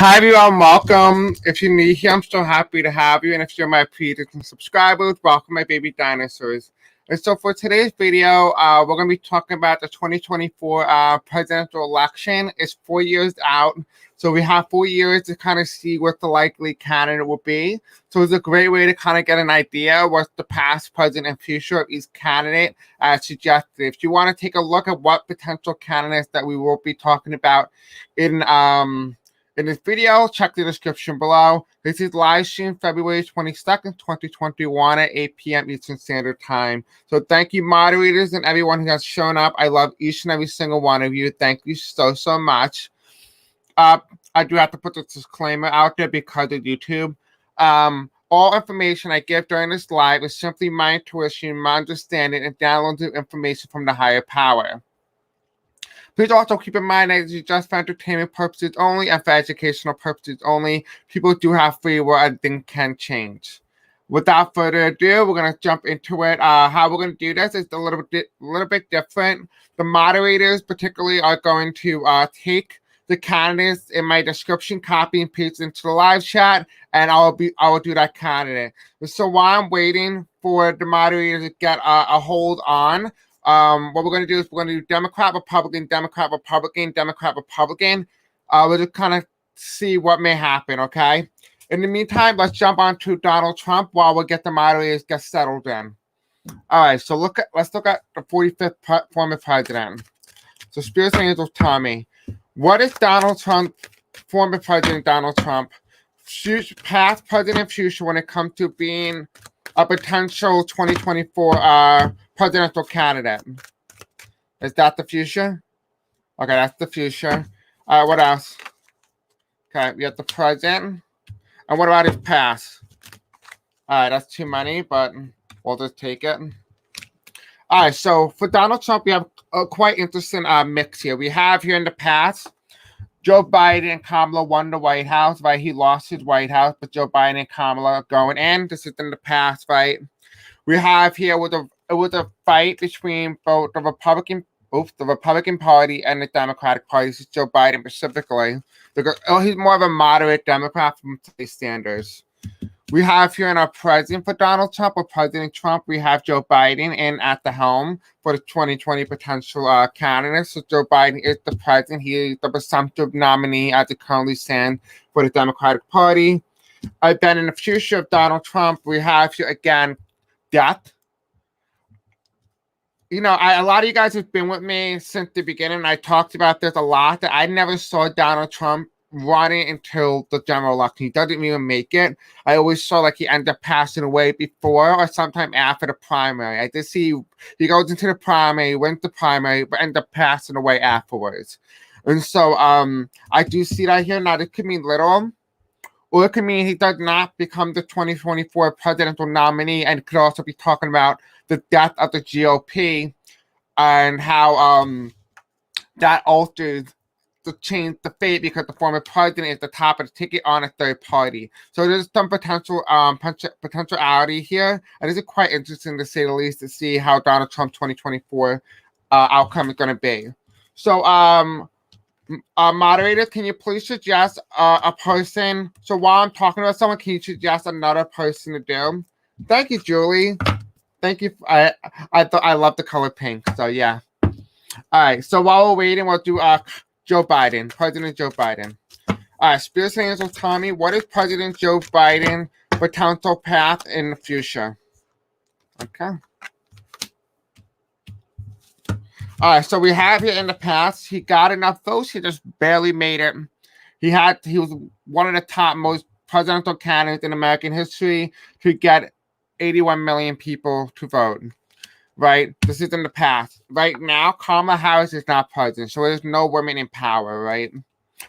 Hi everyone, welcome. If you're new here, I'm so happy to have you. And if you're my previous subscribers, welcome my baby dinosaurs. And so for today's video, we're going to be talking about the 2024 presidential election. It's 4 years out. So we have 4 years to kind of see what the likely candidate will be. So it's a great way to kind of get an idea what the past, present, and future of each candidate suggested. If you want to take a look at what potential candidates that we will be talking about in this video, check the description below. This is live stream February 22nd, 2021 at 8 p.m. Eastern Standard Time. So thank you, moderators, and everyone who has shown up. I love each and every single one of you. Thank you so much. I do have to put this disclaimer out there because of YouTube. All information I give during this live is simply my intuition, my understanding, and downloads of information from the higher power. Please also keep in mind that this is just for entertainment purposes only and for educational purposes only. People do have free will and things can change. Without further ado, we're going to jump into it. How we're going to do this is a little bit different. The moderators particularly are going to take the candidates in my description, copy and paste into the live chat, and I will do that candidate. So while I'm waiting for the moderators to get a hold on, what we're going to do is we're going to do Democrat, Republican, Democrat, Republican, Democrat, Republican. We'll just kind of see what may happen, okay? In the meantime, let's jump on to Donald Trump while we get the moderators get settled in. All right, so let's look at the 45th former president. So Spirits and Angels tell me, what is Donald Trump, former President Donald Trump, past, present, and future when it comes to being a potential 2024 presidential candidate? Is that the future? Okay, that's the future. What else? Okay, we have the present. And what about his past? All right, that's too many, but we'll just take it. All right, so for Donald Trump, we have a quite interesting mix here. We have here in the past, Joe Biden and Kamala won the White House, right? He lost his White House, but Joe Biden and Kamala are going in. This is in the past, right? We have here with a fight between both the Republican Party and the Democratic Party. This is Joe Biden specifically. He's more of a moderate Democrat from today's standards. We have here in our president for Donald Trump, or President Trump, we have Joe Biden in at the helm for the 2020 potential candidate. So Joe Biden is the president. He is the presumptive nominee as it currently stands for the Democratic Party. Then in the future of Donald Trump, we have here again death. You know, a lot of you guys have been with me since the beginning. I talked about this a lot, that I never saw Donald Trump running until the general election. He doesn't even make it. I always saw like he ended up passing away before or sometime after the primary. I did see he goes into the primary, wins the primary, but ends up passing away afterwards. And so I do see that here. Now, this could mean little, or it could mean he does not become the 2024 presidential nominee, and it could also be talking about the death of the GOP and how that alters to change the fate because the former president is the top of the ticket on a third party. So there's some potentiality here, and this is quite interesting to say the least to see how Donald Trump 2024 outcome is going to be. So moderators, can you please suggest a person? So while I'm talking about someone, can you suggest another person to do? Thank you, Julie. Thank you. I love the color pink. So yeah. All right. So while we're waiting, we'll do Joe Biden, President Joe Biden. All right, Spirits and Angels tell me, what is President Joe Biden potential path in the future? Okay. All right, so we have here in the past, he got enough votes, he just barely made it. He was one of the top most presidential candidates in American history to get 81 million people to vote. Right? This is in the past. Right now, Kamala Harris is not president, so there's no women in power, right?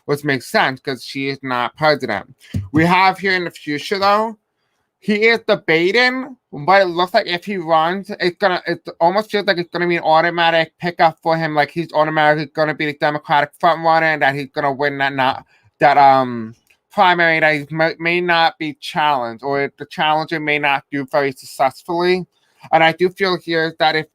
Which makes sense because she is not president. We have here in the future, though, he is debating, but it looks like if he runs, it almost feels like it's gonna be an automatic pickup for him, like he's automatically gonna be the Democratic front runner and that he's gonna win that primary, that he may not be challenged, or the challenger may not do very successfully. And I do feel here that if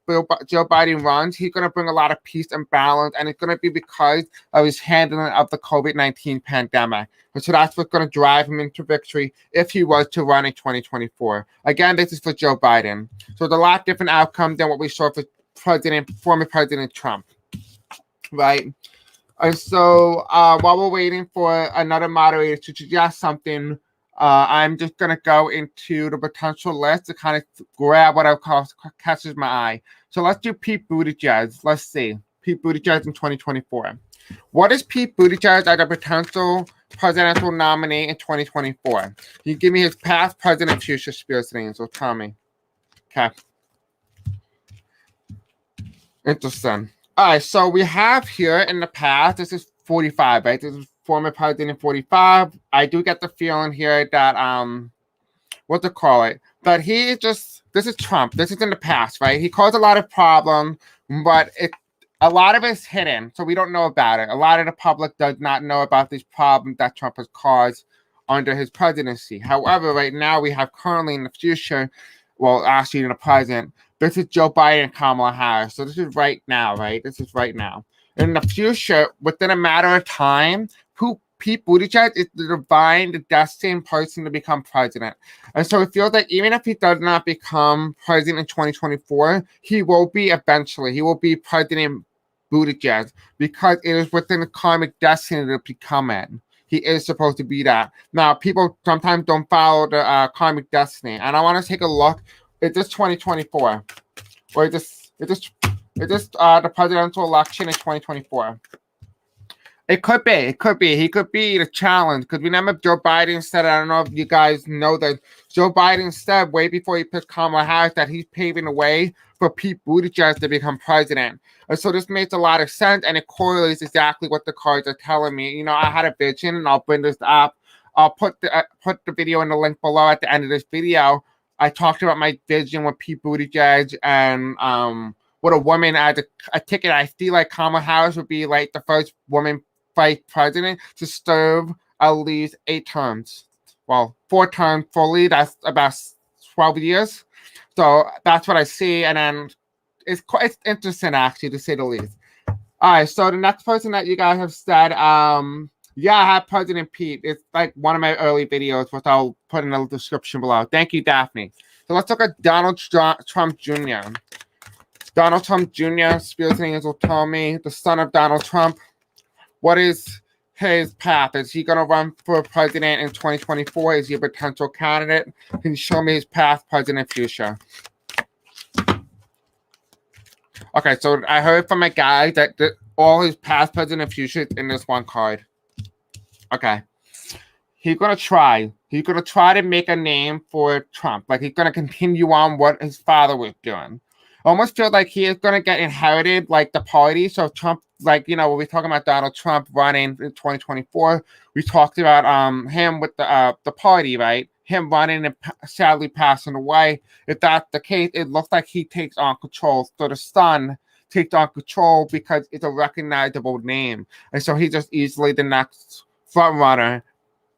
Joe Biden runs, he's going to bring a lot of peace and balance, and it's going to be because of his handling of the COVID-19 pandemic. And so that's what's going to drive him into victory if he was to run in 2024. Again, this is for Joe Biden. So it's a lot different outcome than what we saw for former President Trump, right? And so while we're waiting for another moderator to suggest something, I'm just going to go into the potential list to kind of grab what I call catches my eye. So let's do Pete Buttigieg. Let's see. Pete Buttigieg in 2024. What is Pete Buttigieg as a potential presidential nominee in 2024? Can you give me his past, present, and future spirits names? So tell me. Okay. Interesting. All right, so we have here in the past, this is 45, right? This is former president 45. I do get the feeling here that, what to call it, but he just, this is Trump. This is in the past, right? He caused a lot of problems, but a lot of it's hidden, so we don't know about it. A lot of the public does not know about these problems that Trump has caused under his presidency. However, right now we have currently in the future, well, actually in the present, this is Joe Biden and Kamala Harris. So this is right now, right? This is right now. In the future, within a matter of time, Pete Buttigieg is the divine, the destined person to become president. And so it feels like even if he does not become president in 2024, he will be eventually. He will be President Buttigieg because it is within the karmic destiny to become it. He is supposed to be that. Now, people sometimes don't follow the karmic destiny. And I want to take a look. Is this 2024? Or is this the presidential election in 2024? It could be. It could be. He could be the challenge. Because remember, Joe Biden said, I don't know if you guys know that Joe Biden said way before he picked Kamala Harris that he's paving the way for Pete Buttigieg to become president. And so this makes a lot of sense, and it correlates exactly what the cards are telling me. You know, I had a vision, and I'll bring this up. I'll put the video in the link below at the end of this video. I talked about my vision with Pete Buttigieg and with a woman as a ticket. I feel like Kamala Harris would be like the first woman vice president to serve at least 8 terms. Well, 4 terms fully. That's about 12 years. So that's what I see. And then it's interesting, actually, to say the least. All right. So the next person that you guys have said, yeah, I have President Pete. It's like one of my early videos, which I'll put in the description below. Thank you, Daphne. So let's look at Donald Trump Jr. Donald Trump Jr., Spirit Angels will tell me, the son of Donald Trump. What is his path? Is he going to run for president in 2024? Is he a potential candidate? Can you show me his path, present, and future? Okay, so I heard from a guy that all his past, present, and future is in this one card. Okay. He's going to try. He's going to try to make a name for Trump. Like, he's going to continue on what his father was doing. Almost feel like he is going to get inherited, like, the party. So Trump, like, you know, when we're talking about Donald Trump running in 2024, we talked about him with the party, right? Him running and sadly passing away. If that's the case, it looks like he takes on control. So the son takes on control because it's a recognizable name. And so he's just easily the next front runner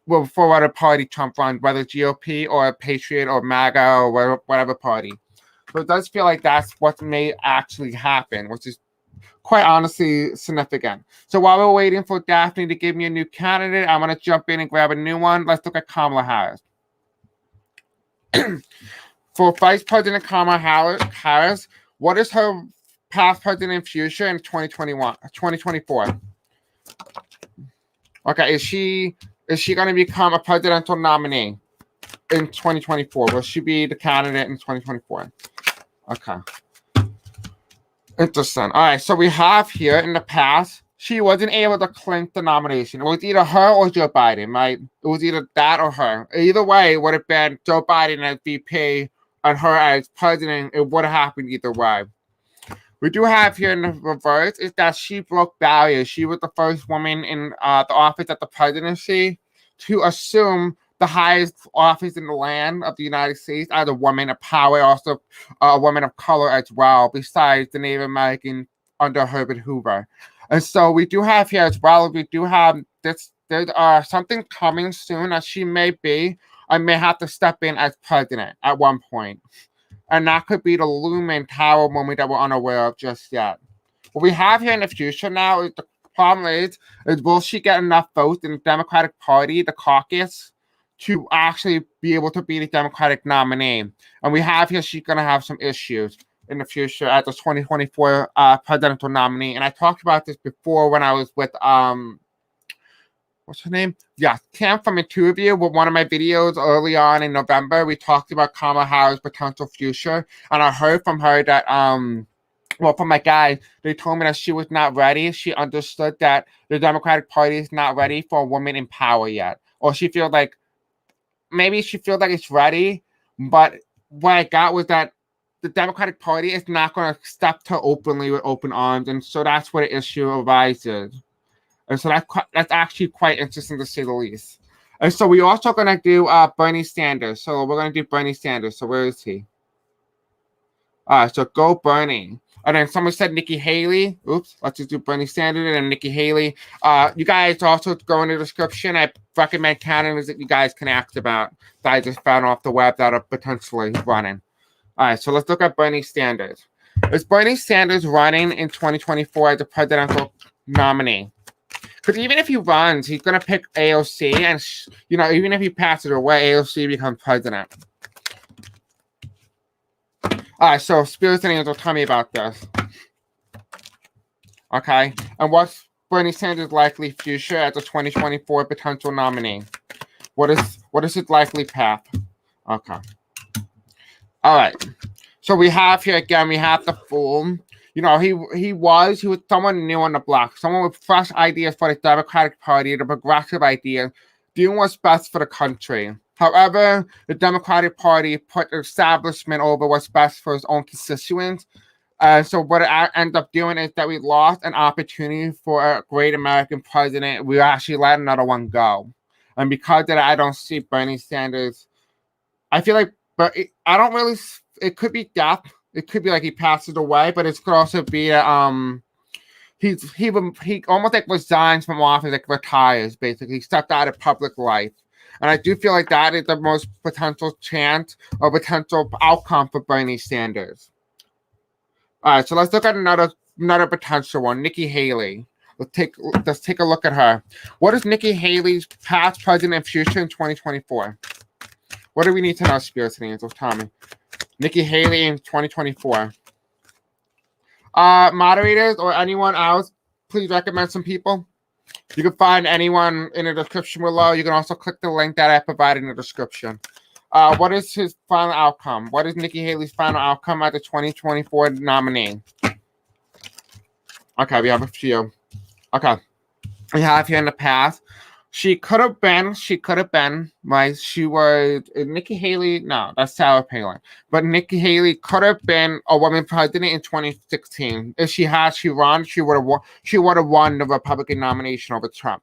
for whatever party Trump runs, whether GOP or Patriot or MAGA or whatever party. So it does feel like that's what may actually happen, which is quite honestly significant. So while we're waiting for Daphne to give me a new candidate, I'm going to jump in and grab a new one. Let's look at Kamala Harris. For Vice President Kamala Harris, what is her past, present, and future in 2024? Okay, is she going to become a presidential nominee in 2024? Will she be the candidate in 2024? Okay. Interesting. All right, so we have here in the past, she wasn't able to clinch the nomination. It was either her or Joe Biden, right? It was either that or her. Either way, it would have been Joe Biden as VP and her as president. It would have happened either way. We do have here in the reverse is that she broke barriers. She was the first woman in the office at the presidency to assume the highest office in the land of the United States as a woman of power, also a woman of color as well, besides the Native American under Herbert Hoover. And so we do have here as well, we do have this, there's something coming soon that she may be, I may have to step in as president at one point. and that could be the looming tower moment that we're unaware of just yet. What we have here in the future now is the problem is will she get enough votes in the Democratic Party, the caucus, to actually be able to be the Democratic nominee? And we have here she's going to have some issues in the future as the 2024 presidential nominee. And I talked about this before when I was with what's her name? Yeah, Cam from Interview with one of my videos early on in November. We talked about Kamala Harris' potential future, and I heard from her that well, from my guys, they told me that she was not ready. She understood that the Democratic Party is not ready for a woman in power yet, or she feels like maybe she feels like it's ready, but what I got was that the Democratic Party is not going to step to openly with open arms, and so that's where the issue arises. And so that's actually quite interesting to say the least. And so we're also going to do Bernie Sanders. So we're going to do Bernie Sanders. So where is he? All right, so go Bernie. And then someone said Nikki Haley. Oops, let's just do Bernie Sanders and then Nikki Haley. You guys also go in the description. I recommend candidates that you guys can ask about that I just found off the web that are potentially running. All right, so let's look at Bernie Sanders. Is Bernie Sanders running in 2024 as a presidential nominee? Because even if he runs, he's going to pick AOC, and even if he passes away, AOC becomes president. All right, so Spirits and Angels, tell me about this. Okay, and what's Bernie Sanders' likely future as a 2024 potential nominee? What is his likely path? Okay. All right. So we have here again. We have the fool. He was someone new on the block, someone with fresh ideas for the Democratic Party, the progressive ideas, doing what's best for the country. However, the Democratic Party put the establishment over what's best for its own constituents. So what it ended up doing is that we lost an opportunity for a great American president. We actually let another one go. And because of that, I don't see Bernie Sanders. I feel like, but I don't really. It could be death. It could be like he passes away, but it could also be he almost like resigns from office, like retires, basically. He stepped out of public life. And I do feel like that is the most potential chance or potential outcome for Bernie Sanders. All right, so let's look at another potential one, Nikki Haley. Let's take a look at her. What is Nikki Haley's past, present, and future in 2024? What do we need to know, Spirits and Angels? Tell me. Nikki Haley in 2024. Moderators or anyone else, please recommend some people. You can find anyone in the description below. You can also click the link that I provided in the description. What is his final outcome? What is Nikki Haley's final outcome at the 2024 nominee? Okay, we have a few. Okay. We have here in the past. She could have been, right? She was Nikki Haley. No, that's Sarah Palin. But Nikki Haley could have been a woman president in 2016. If she run, she would have won the Republican nomination over Trump.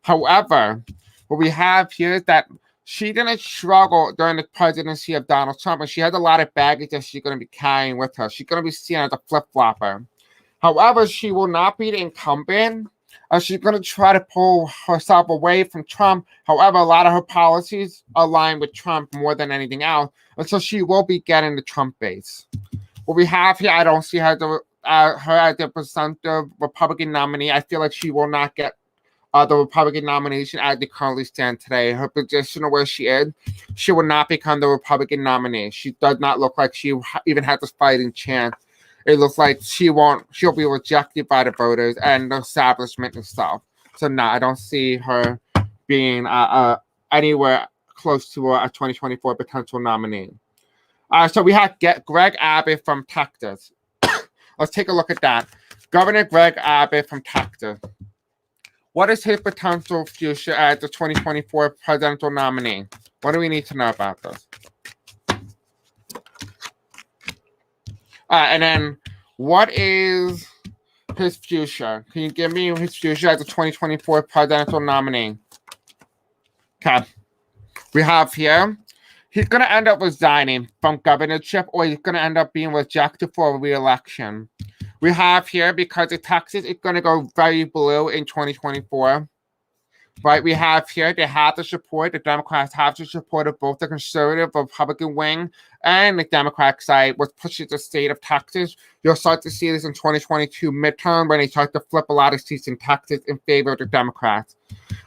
However, what we have here is that she didn't struggle during the presidency of Donald Trump, and she has a lot of baggage that she's going to be carrying with her. She's going to be seen as a flip-flopper. However, she will not be the incumbent. She's going to try to pull herself away from Trump. However, a lot of her policies align with Trump more than anything else. And so she will be getting the Trump base. What we have here, I don't see her as the presumptive Republican nominee. I feel like she will not get the Republican nomination as they currently stand today. Her position of where she is, she will not become the Republican nominee. She does not look like she even has a fighting chance. It looks like she'll be rejected by the voters and the establishment and stuff. So no, I don't see her being anywhere close to a 2024 potential nominee. So we have Greg Abbott from Texas. Let's take a look at that. Governor Greg Abbott from Texas. What is his potential future as the 2024 presidential nominee? What do we need to know about this? And then, what is his future? Can you give me his future as a 2024 presidential nominee? Okay. We have here, he's going to end up resigning from governorship, or he's going to end up being rejected for a re-election. We have here, because of Texas, it's going to go very blue in 2024. right? We have here, they have the support, the Democrats have the support of both the conservative Republican wing and the Democratic side, which pushes the state of Texas. You'll start to see this in 2022 midterm when they start to flip a lot of seats in Texas in favor of the Democrats.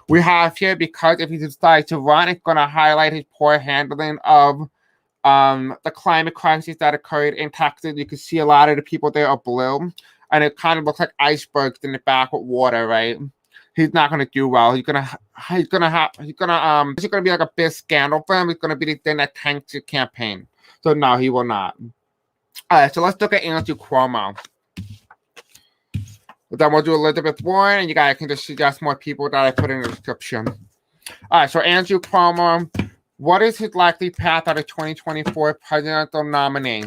We have here, because if he decides to run, it's going to highlight his poor handling of the climate crisis that occurred in Texas. You can see a lot of the people there are blue, and it kind of looks like icebergs in the back with water, right? He's not gonna do well. It's gonna be like a big scandal for him. It's gonna be the thing that tanks your campaign. So no, he will not. All right, so let's look at Andrew Cuomo. Then we'll do Elizabeth Warren, and you guys can just suggest more people that I put in the description. All right, so Andrew Cuomo, what is his likely path out of 2024 presidential nominee?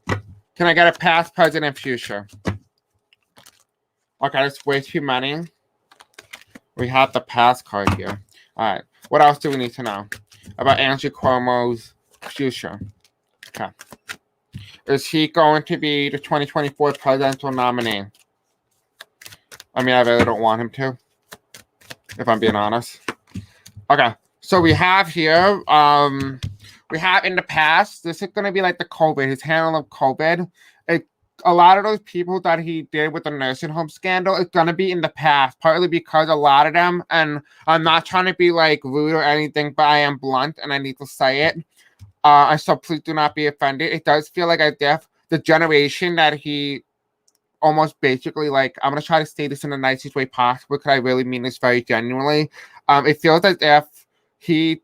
Can I get a past, present, and future? Okay, that's way too many. We have the past card here. All right, what else do we need to know about Andrew Cuomo's future? Okay. Is he going to be the 2024 presidential nominee? I mean, I really don't want him to, if I'm being honest. Okay, so we have here, we have in the past, this is going to be like the COVID, his handle of COVID. A lot of those people that he did with the nursing home scandal is going to be in the past, partly because a lot of them, and I'm not trying to be like rude or anything, but I am blunt and I need to say it. So please do not be offended. It does feel like the generation that he almost basically, like, I'm going to try to say this in the nicest way possible because I really mean this very genuinely. It feels as if he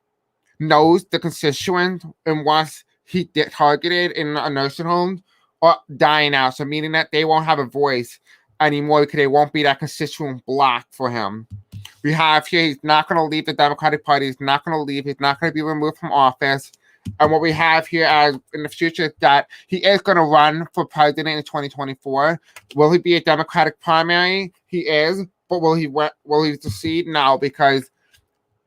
knows the constituent and once he get targeted in a nursing home or dying out, so meaning that they won't have a voice anymore because they won't be that constituent block for him. We have here, he's not going to leave the Democratic Party. He's not going to leave. He's not going to be removed from office. And what we have here as in the future is that he is going to run for president in 2024. Will he be a Democratic primary? He is, but will he succeed? No, because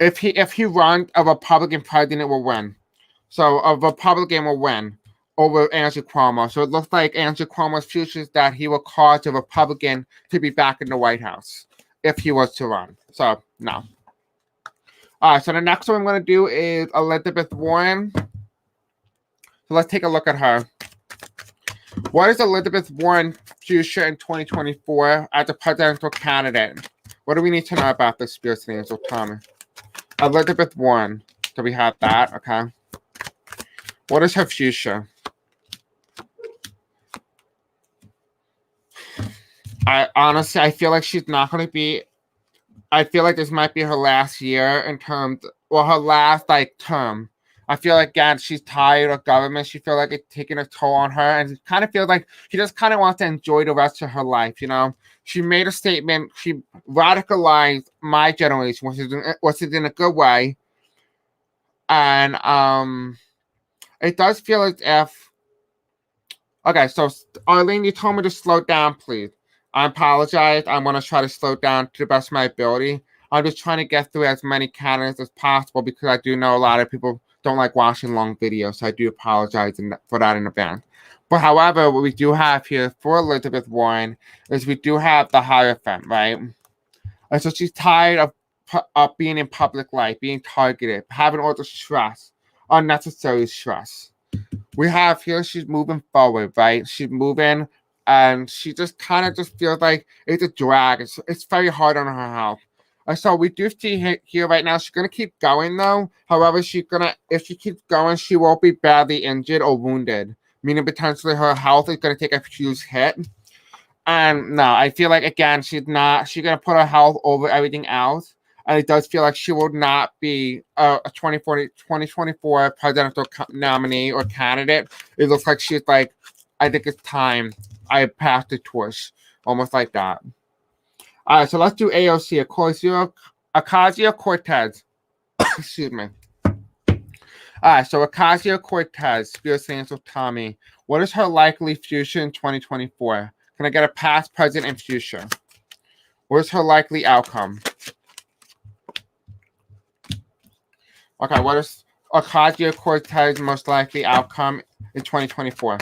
if he runs, a Republican president will win. So a Republican will win over Andrew Cuomo. So it looks like Andrew Cuomo's future is that he will cause a Republican to be back in the White House if he was to run. So, no. All right, so the next one I'm going to do is Elizabeth Warren. So let's take a look at her. What is Elizabeth Warren's future in 2024 as a presidential candidate? What do we need to know about this, Spirits and Angel? Tell me. Elizabeth Warren. Do we have that? Okay. What is her future? I feel like she's not going to be, I feel like this might be her last year in terms, well, her last, like, term. I feel like, again, she's tired of government. She feels like it's taking a toll on her, and it kind of feels like she just kind of wants to enjoy the rest of her life, you know? She made a statement. She radicalized my generation, which is in a good way. And it does feel as if, okay, so Arlene, you told me to slow down, please. I apologize. I'm going to try to slow down to the best of my ability. I'm just trying to get through as many candidates as possible because I do know a lot of people don't like watching long videos, so I do apologize for that in advance. But however, what we do have here for Elizabeth Warren is we do have the Hierophant, right? And so she's tired of being in public life, being targeted, having all the stress, unnecessary stress. We have here, she's moving forward, right? She's moving, and she just kind of just feels like it's a drag. It's very hard on her health. So we do see here right now, she's going to keep going, though. However, if she keeps going, she won't be badly injured or wounded, meaning potentially her health is going to take a huge hit. And no, I feel like, again, she's going to put her health over everything else. And it does feel like she will not be a 2024 presidential nominee or candidate. It looks like she's like, I think it's time I passed the torch, almost like that. All right, so let's do AOC, Ocasio-Cortez. Excuse me. All right, so Ocasio-Cortez, Spirit Angel Tommy. What is her likely future in 2024? Can I get a past, present, and future? What is her likely outcome? Okay, what is Ocasio-Cortez's most likely outcome in 2024?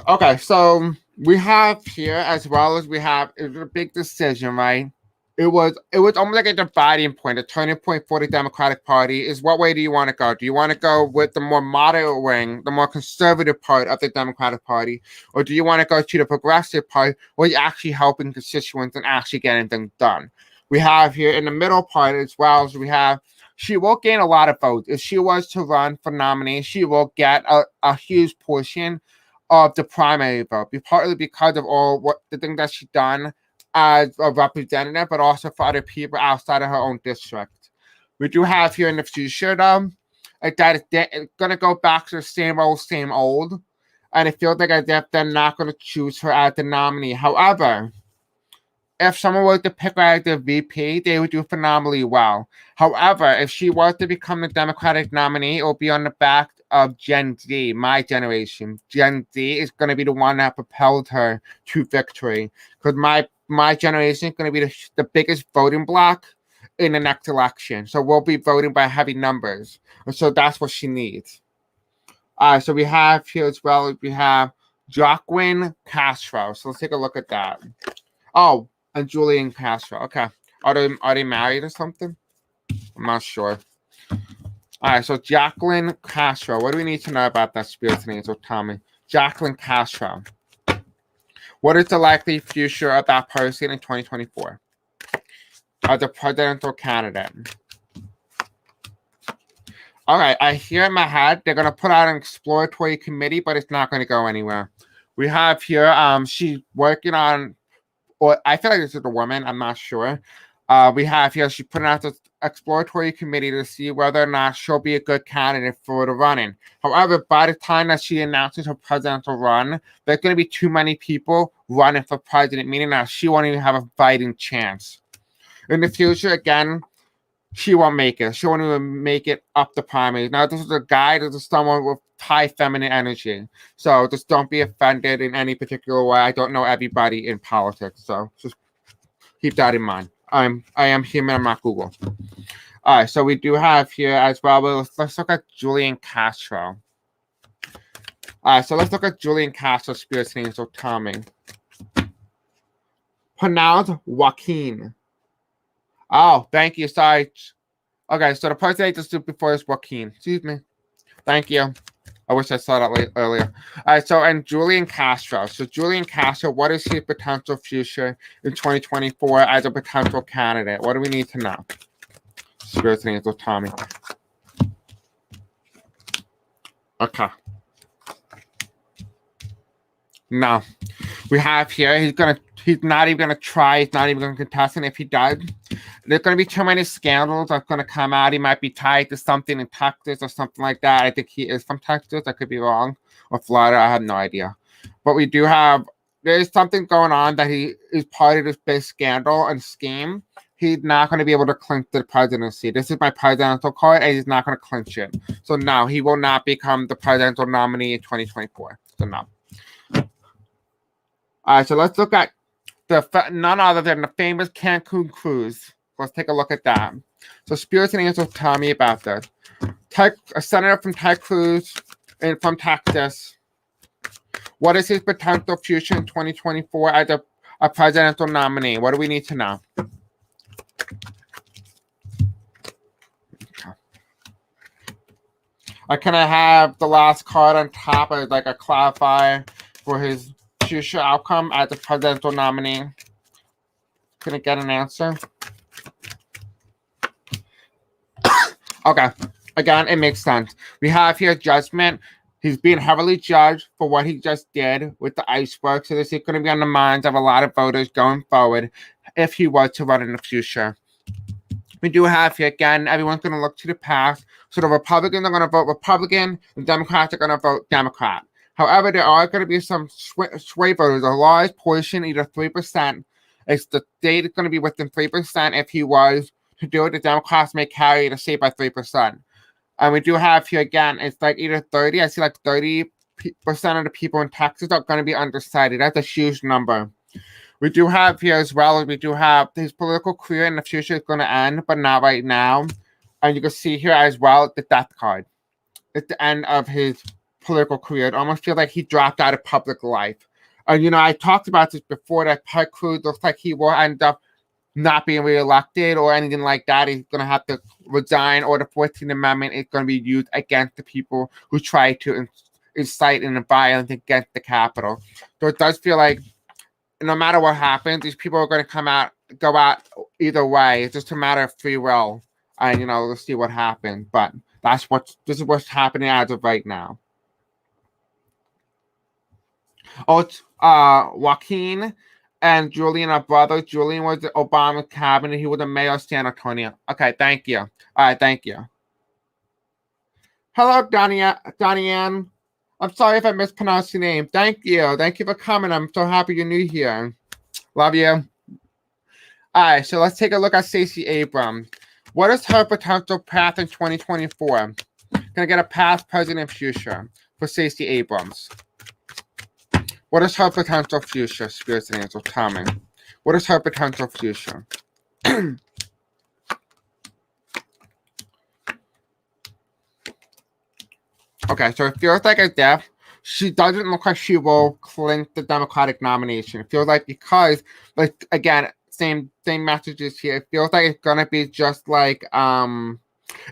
Okay, so We have here, as well as we have, it was a big decision, right? It was almost like a dividing point, a turning point for the Democratic Party. Is what way do you want to go? Do you want to go with the more moderate wing, the more conservative part of the Democratic Party, or do you want to go to the progressive part, where you're actually helping constituents and actually getting things done? We have here in the middle part, as well as we have, she will gain a lot of votes. If she was to run for nominee, she will get a huge portion of the primary vote, partly because of all what the things that she's done as a representative, but also for other people outside of her own district. We do have here in the future, though, that it's going to go back to the same old, and it feels like as if they're not going to choose her as the nominee. However, if someone were to pick her as the VP, they would do phenomenally well. However, if she was to become the Democratic nominee, it will be on the back of Gen Z, my generation. Gen Z is going to be the one that propelled her to victory. Because my generation is going to be the biggest voting bloc in the next election. So we'll be voting by heavy numbers. And so that's what she needs. So we have here as well, we have Joaquin Castro. So let's take a look at that. Oh, and Julian Castro. Okay. Are they married or something? I'm not sure. All right, so Jacqueline Castro. What do we need to know about that spirit name? So tell me. Jacqueline Castro. What is the likely future of that person in 2024? As the presidential candidate. All right, I hear in my head they're going to put out an exploratory committee, but it's not going to go anywhere. We have here, she's working on, or I feel like this is a woman, I'm not sure. We have here, she put out this exploratory committee to see whether or not she'll be a good candidate for the running. However, by the time that she announces her presidential run, there's going to be too many people running for president, meaning that she won't even have a fighting chance. In the future, again, she won't make it. She won't even make it up the primary. Now, this is a guy, this is someone with high feminine energy. So just don't be offended in any particular way. I don't know everybody in politics, so just keep that in mind. I am human, I'm not Google. All right, so we do have here as well. Let's look at Julian Castro. All right, so let's look at Julian Castro's spirit name. So tell me. Pronounced Joaquin. Oh, thank you. Sorry. Okay, so the person I just did before is Joaquin. Excuse me. Thank you. I wish I saw that earlier. All right, so and Julian Castro. So Julian Castro, what is his potential future in 2024 as a potential candidate? What do we need to know? Spirit names with Tommy. Okay. No. We have here, he's not even gonna try, he's not even gonna contest, and if he does, there's gonna be too many scandals that's gonna come out. He might be tied to something in Texas or something like that. I think he is from Texas, I could be wrong. Or Florida, I have no idea. But we do have, there's something going on that he is part of this big scandal and scheme. He's not going to be able to clinch the presidency. This is my presidential card, and he's not going to clinch it. So no, he will not become the presidential nominee in 2024. So no. All right, so let's look at none other than the famous Cancun cruise. Let's take a look at that. So Spirits and Angels tell me about this. A senator from Ted Cruz and from Texas. What is his potential future in 2024 as a presidential nominee? What do we need to know? Can I have the last card on top as like a clarifier for his future outcome as a presidential nominee? Can I get an answer? Okay. Again, it makes sense. We have here judgment. He's being heavily judged for what he just did with the iceberg. So this is going to be on the minds of a lot of voters going forward if he was to run in the future. We do have here, again, everyone's going to look to the past. So the Republicans are going to vote Republican, the Democrats are going to vote Democrat. However, there are going to be some sway voters, a large portion, either 3%. It's the state is going to be within 3%. If he was to do it, the Democrats may carry the state by 3%. And we do have here, again, it's like either 30, I see like 30% of the people in Texas are going to be undecided. That's a huge number. We do have here as well, we do have his political career in the future is going to end, but not right now. And you can see here as well the death card. It's the end of his political career. It almost feels like he dropped out of public life. And I talked about this before, that Ted Cruz looks like he will end up not being reelected or anything like that. He's going to have to resign, or the 14th Amendment is going to be used against the people who try to incite in violence against the Capitol. So it does feel like no matter what happens, these people are going to go out either way. It's just a matter of free will. And, we'll see what happens. But this is what's happening as of right now. Oh, it's Joaquin and Julian are brothers. Julian was the Obama cabinet. He was the mayor of San Antonio. Okay, thank you. All right, thank you. Hello, Donnie-Ann. I'm sorry if I mispronounced your name. Thank you. Thank you for coming. I'm so happy you're new here. Love you. All right, so let's take a look at Stacey Abrams. What is her potential path in 2024? Gonna get a past, present, and future for Stacey Abrams. What is her potential future, Spirits and Angels? Tell me. What is her potential future? Okay, so it feels like a death. She doesn't look like she will clinch the Democratic nomination. It feels like, because, like, again, same messages here. It feels like it's gonna be just like in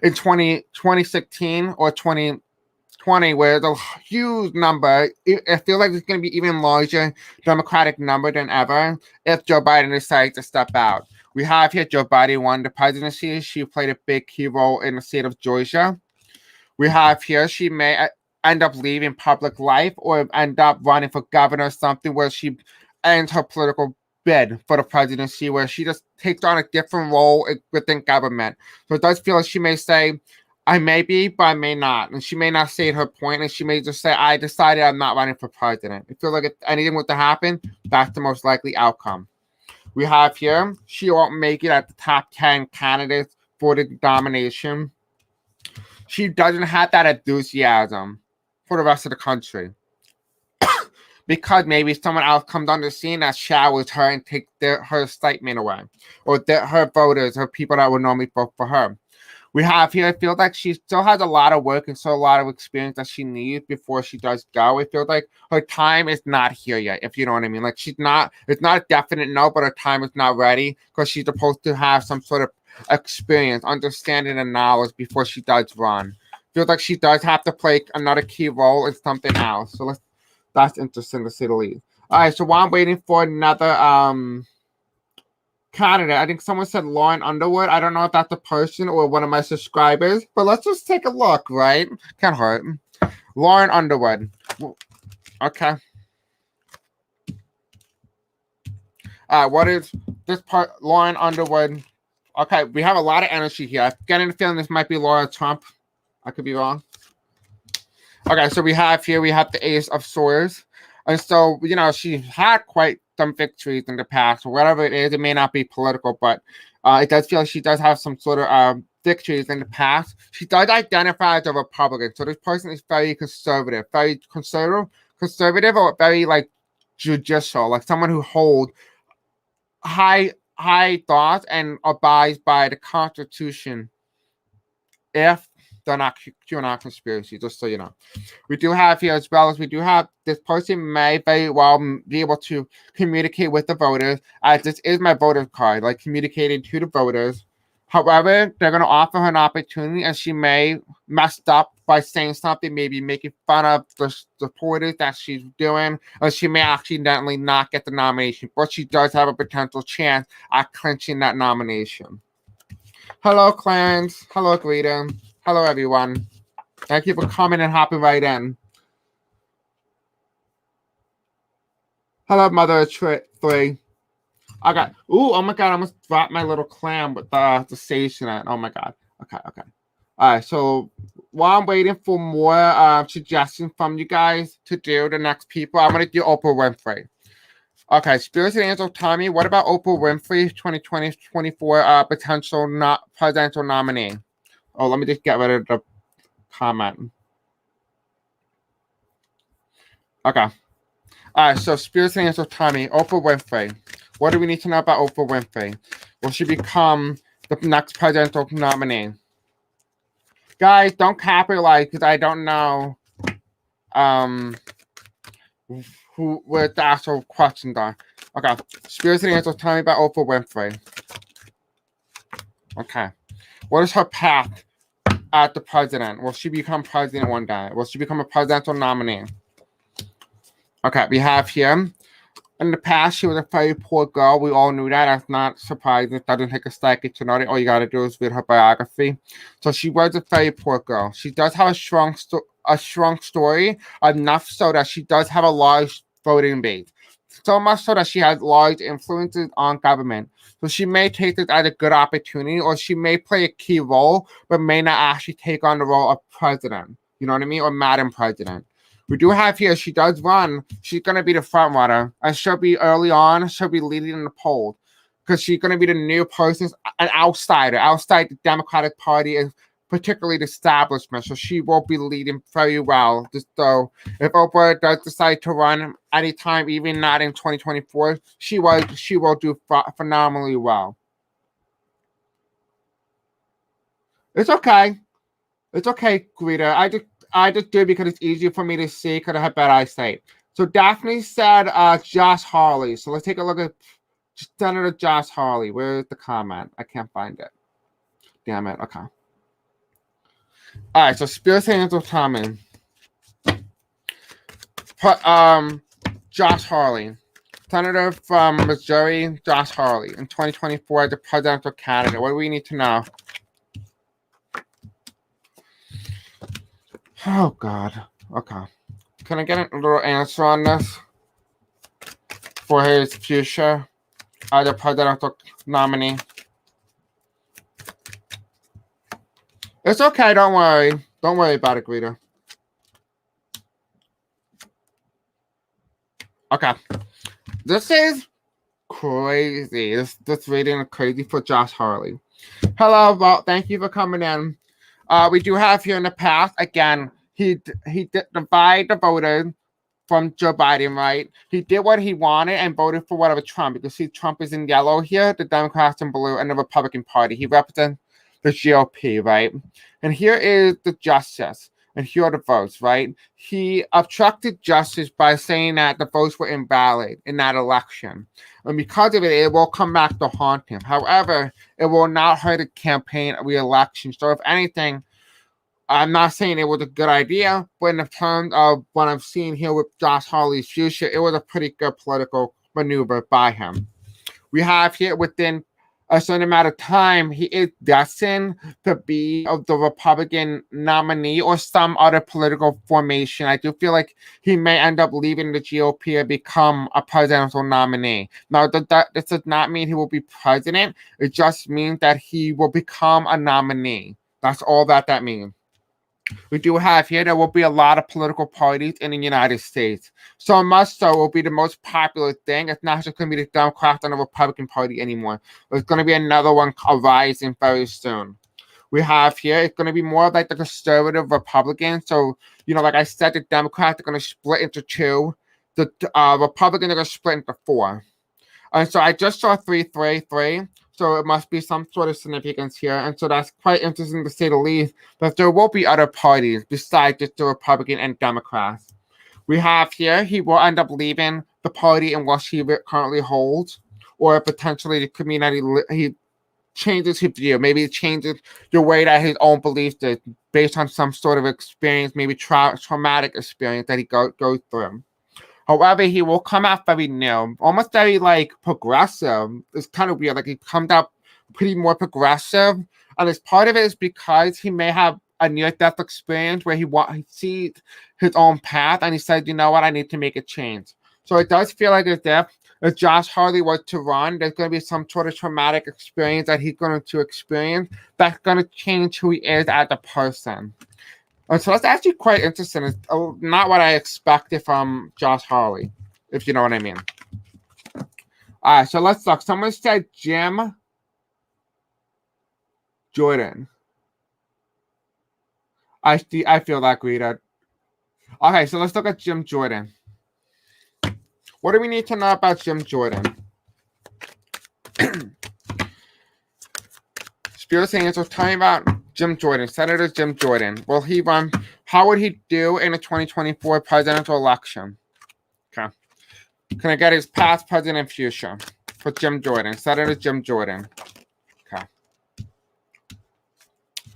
2016 or 2020, where the huge number, it feels like it's going to be even larger Democratic number than ever if Joe Biden decides to step out. We have here Joe Biden won the presidency. She played a big key role in the state of Georgia. We have here she may end up leaving public life or end up running for governor or something, where she ends her political bid for the presidency, where she just takes on a different role within government. So it does feel like she may say, I may be, but I may not. And she may not say her point, and she may just say, I decided I'm not running for president. I feel like if anything were to happen, that's the most likely outcome. We have here, she won't make it at the top 10 candidates for the nomination. She doesn't have that enthusiasm for the rest of the country, because maybe someone else comes on the scene that showers her and takes her excitement away, or her voters, or people that would normally vote for her. We have here, it feels like she still has a lot of work and still a lot of experience that she needs before she does go. It feels like her time is not here yet, if you know what I mean. Like, it's not a definite no, but her time is not ready, because she's supposed to have some sort of experience, understanding, and knowledge before she does run. Feels like she does have to play another key role in something else. So that's interesting to say the least. All right, so while I'm waiting for another candidate, I think someone said Lauren Underwood. I don't know if that's a person or one of my subscribers, but let's just take a look, right? Can't hurt. Lauren Underwood. Okay. What is this part? Lauren Underwood. Okay, we have a lot of energy here. I'm getting the feeling this might be Laura Trump. I could be wrong. Okay, so we have the Ace of Swords. And so, she had quite some victories in the past, or whatever it is. It may not be political, but it does feel like she does have some sort of victories in the past. She does identify as a Republican. So this person is very conservative, or very, like, judicial, like someone who holds high thoughts and abides by the Constitution, if they're not conspiracy, just so you know. We do have here, as well as we do have, this person may very well be able to communicate with the voters, as this is my voter card, like communicating to the voters. However, they're going to offer her an opportunity, and she may mess up by saying something, maybe making fun of the supporters that she's doing, or she may accidentally not get the nomination, but she does have a potential chance at clinching that nomination. Hello, Clarence. Hello, Greta. Hello, everyone. Thank you for coming and hopping right in. Hello, Mother 3. I got, oh my God, I almost dropped my little clam with the station at. Oh my God. Okay. All right, so while I'm waiting for more suggestions from you guys to do the next people, I'm going to do Oprah Winfrey. Okay, Spirits and Angels, tell me, what about Oprah Winfrey, 2020-24 potential presidential nominee? Oh, let me just get rid of the comment. Okay. All right, so Spirits and Angels, tell me, Oprah Winfrey. What do we need to know about Oprah Winfrey? Will she become the next presidential nominee? Guys, don't capitalize, because I don't know where the actual questions are. Okay. Spirits and Angels, tell me about Oprah Winfrey. Okay. What is her path at the president? Will she become president one day? Will she become a presidential nominee? Okay, we have here. In the past, she was a very poor girl. We all knew that. That's not surprising. It doesn't take a second to know that. All you got to do is read her biography. So she was a very poor girl. She does have a strong story, enough so that she does have a large voting base. So much so that she has large influences on government. So she may take this as a good opportunity, or she may play a key role, but may not actually take on the role of president. You know what I mean? Or Madam President. We do have here, she does run. She's going to be the front runner. And she'll be early on. She'll be leading in the poll. Because she's going to be the new person, an outsider, outside the Democratic Party, and particularly the establishment. So she will be leading very well. Just though, if Oprah does decide to run anytime, even not in 2024, she will do phenomenally well. It's okay. It's okay, Greta. I just do it because it's easier for me to see because I have bad eyesight. So Daphne said Josh Hawley. So let's take a look at Senator Josh Hawley. Where's the comment? I can't find it. Damn it. Okay. All right. So Spears Hands will comment. Josh Hawley. Senator from Missouri, Josh Hawley. In 2024, the presidential candidate. What do we need to know? Oh, God. Okay. Can I get a little answer on this? For his future as a presidential nominee? It's okay. Don't worry. Don't worry about it, Greta. Okay. This is crazy. This reading is crazy for Josh Hawley. Hello, well, thank you for coming in. We do have here in the past, again, he did divide the voters from Joe Biden, right? He did what he wanted and voted for whatever Trump. You can see Trump is in yellow here, the Democrats in blue, and the Republican Party. He represents the GOP, right? And here is the justice, and here are the votes, right? He obstructed justice by saying that the votes were invalid in that election. And because of it, it will come back to haunt him. However, it will not hurt a campaign re-election. So if anything, I'm not saying it was a good idea, but in the terms of what I'm seeing here with Josh Hawley's future, it was a pretty good political maneuver by him. We have here within a certain amount of time, he is destined to be the Republican nominee or some other political formation. I do feel like he may end up leaving the GOP and become a presidential nominee. Now, this does not mean he will be president. It just means that he will become a nominee. That's all that means. We do have here, there will be a lot of political parties in the United States. So much so, it will be the most popular thing. It's not just going to be the Democrats and the Republican Party anymore. There's going to be another one arising very soon. We have here, it's going to be more like the conservative Republicans. So, like I said, the Democrats are going to split into two. The Republicans are going to split into four. And so I just saw 333. So it must be some sort of significance here. And so that's quite interesting to say the least, that there will be other parties besides just the Republican and Democrats. We have here, he will end up leaving the party in which he currently holds, or potentially it could mean that he changes his view. Maybe he changes the way that his own beliefs is based on some sort of experience, maybe traumatic experience that he goes through. However, he will come out very new, almost very progressive. It's kind of weird. He comes out pretty more progressive. And as part of it is because he may have a near-death experience where he sees his own path and he said, you know what, I need to make a change. So it does feel like as if Josh Hawley was to run, there's going to be some sort of traumatic experience that he's going to experience that's going to change who he is as a person. So that's actually quite interesting. It's not what I expected from Josh Hawley, if you know what I mean. All right, so let's look. Someone said Jim Jordan. I feel that, Greta. Okay, so let's look at Jim Jordan. What do we need to know about Jim Jordan? Spears Answers, tell me about Jim Jordan, Senator Jim Jordan. Will he run? How would he do in the 2024 presidential election? Okay. Can I get his past, present, and future for Jim Jordan? Senator Jim Jordan. Okay.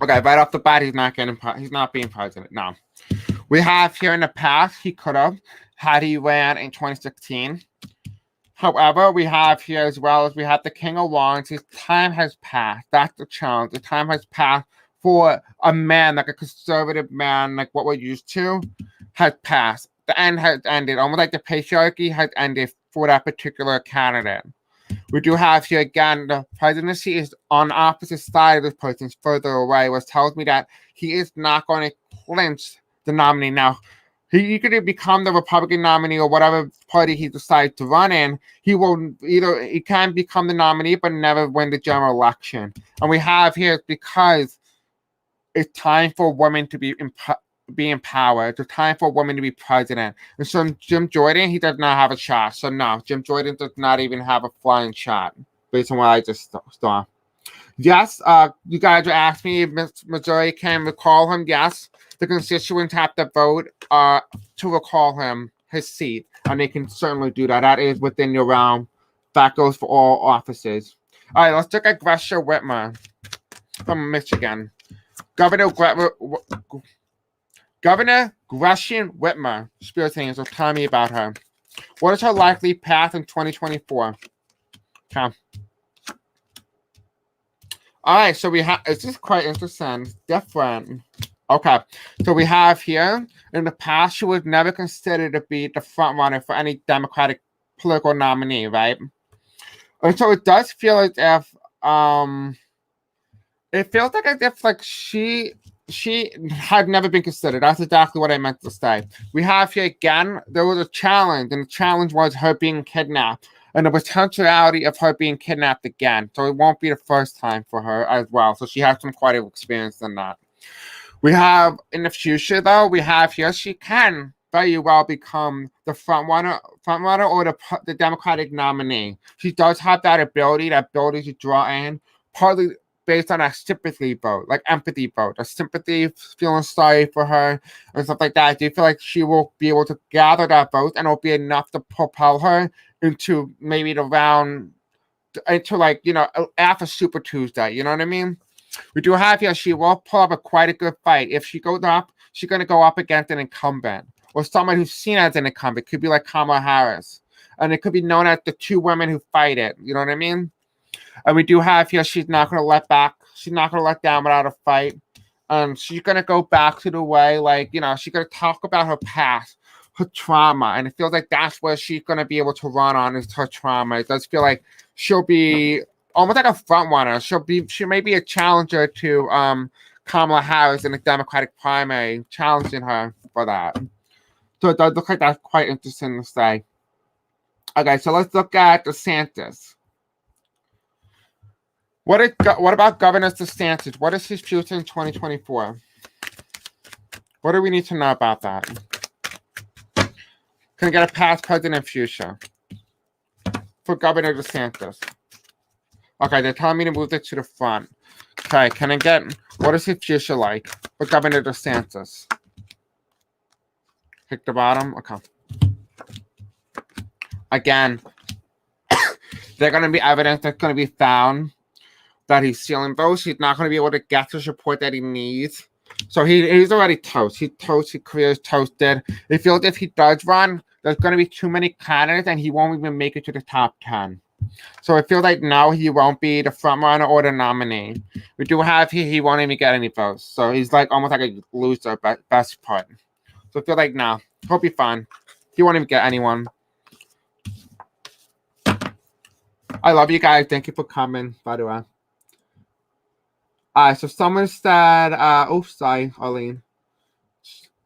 Okay, right off the bat, he's not being president. No. We have here in the past, he could have had he ran in 2016. However, we have here as well as we have the King of Wands. His time has passed. That's the challenge. The time has passed for a man, like a conservative man, like what we're used to, has passed. The end has ended. Almost like the patriarchy has ended for that particular candidate. We do have here again, the presidency is on the opposite side of this person's further away, which tells me that he is not going to clinch the nominee. Now, he could become the Republican nominee or whatever party he decides to run in. He can become the nominee, but never win the general election. And we have here because it's time for women to be empowered. It's time for women to be president. And so Jim Jordan, he does not have a shot. So no, Jim Jordan does not even have a flying shot based on what I just saw. Yes, you guys asked me if Missouri can recall him. Yes, the constituents have to vote to recall him his seat, and they can certainly do that. That is within your realm. That goes for all offices. All right, let's look at Gresham Whitmer from Michigan. Governor Gresham Whitmer. Spirit saying, so tell me about her. What is her likely path in 2024? Okay. All right, so we have, it's just quite interesting, different. Okay, so we have here, in the past, she was never considered to be the front runner for any Democratic political nominee, right? And so it does feel as if, it feels as if she had never been considered. That's exactly what I meant to say. We have here again, there was a challenge, and the challenge was her being kidnapped. And the potentiality of her being kidnapped again. So it won't be the first time for her as well. So she has some quite of experience in that. We have, in the future, though, we have here, she can very well become the front runner or the Democratic nominee. She does have that ability to draw in, partly based on a sympathy vote, like empathy vote, a sympathy, feeling sorry for her, and stuff like that. I do feel like she will be able to gather that vote, and it'll be enough to propel her into maybe the round, into after Super Tuesday, you know what I mean? We do have here, she will pull up quite a good fight. If she goes up, she's going to go up against an incumbent, or someone who's seen as an incumbent. It could be like Kamala Harris, and it could be known as the two women who fight it, you know what I mean? And we do have here, she's not going to let down without a fight, and she's going to go back to the way, she's going to talk about her past, her trauma, and it feels like that's where she's going to be able to run on, is her trauma. It does feel like she'll be almost like a front runner. She may be a challenger to Kamala Harris in the Democratic primary, challenging her for that. So it does look like that's quite interesting to say. Okay, so let's look at DeSantis. What about Governor DeSantis? What is his future in 2024? What do we need to know about that? Can I get a past, present, and future for Governor DeSantis? Okay, they're telling me to move it to the front. Okay, can I get, what is his future like for Governor DeSantis? Pick the bottom? Okay. Again, there's going to be evidence that's going to be found that he's stealing votes. He's not going to be able to get the support that he needs. So he's already toast. His career is toasted. It feels if he does run, there's going to be too many candidates and he won't even make it to the top 10. So it feels like now he won't be the front runner or the nominee. We do have he won't even get any votes. So he's like almost like a loser, best part. So I feel like now he'll be fine. He won't even get anyone. I love you guys. Thank you for coming, by the way. So someone said, sorry, Arlene.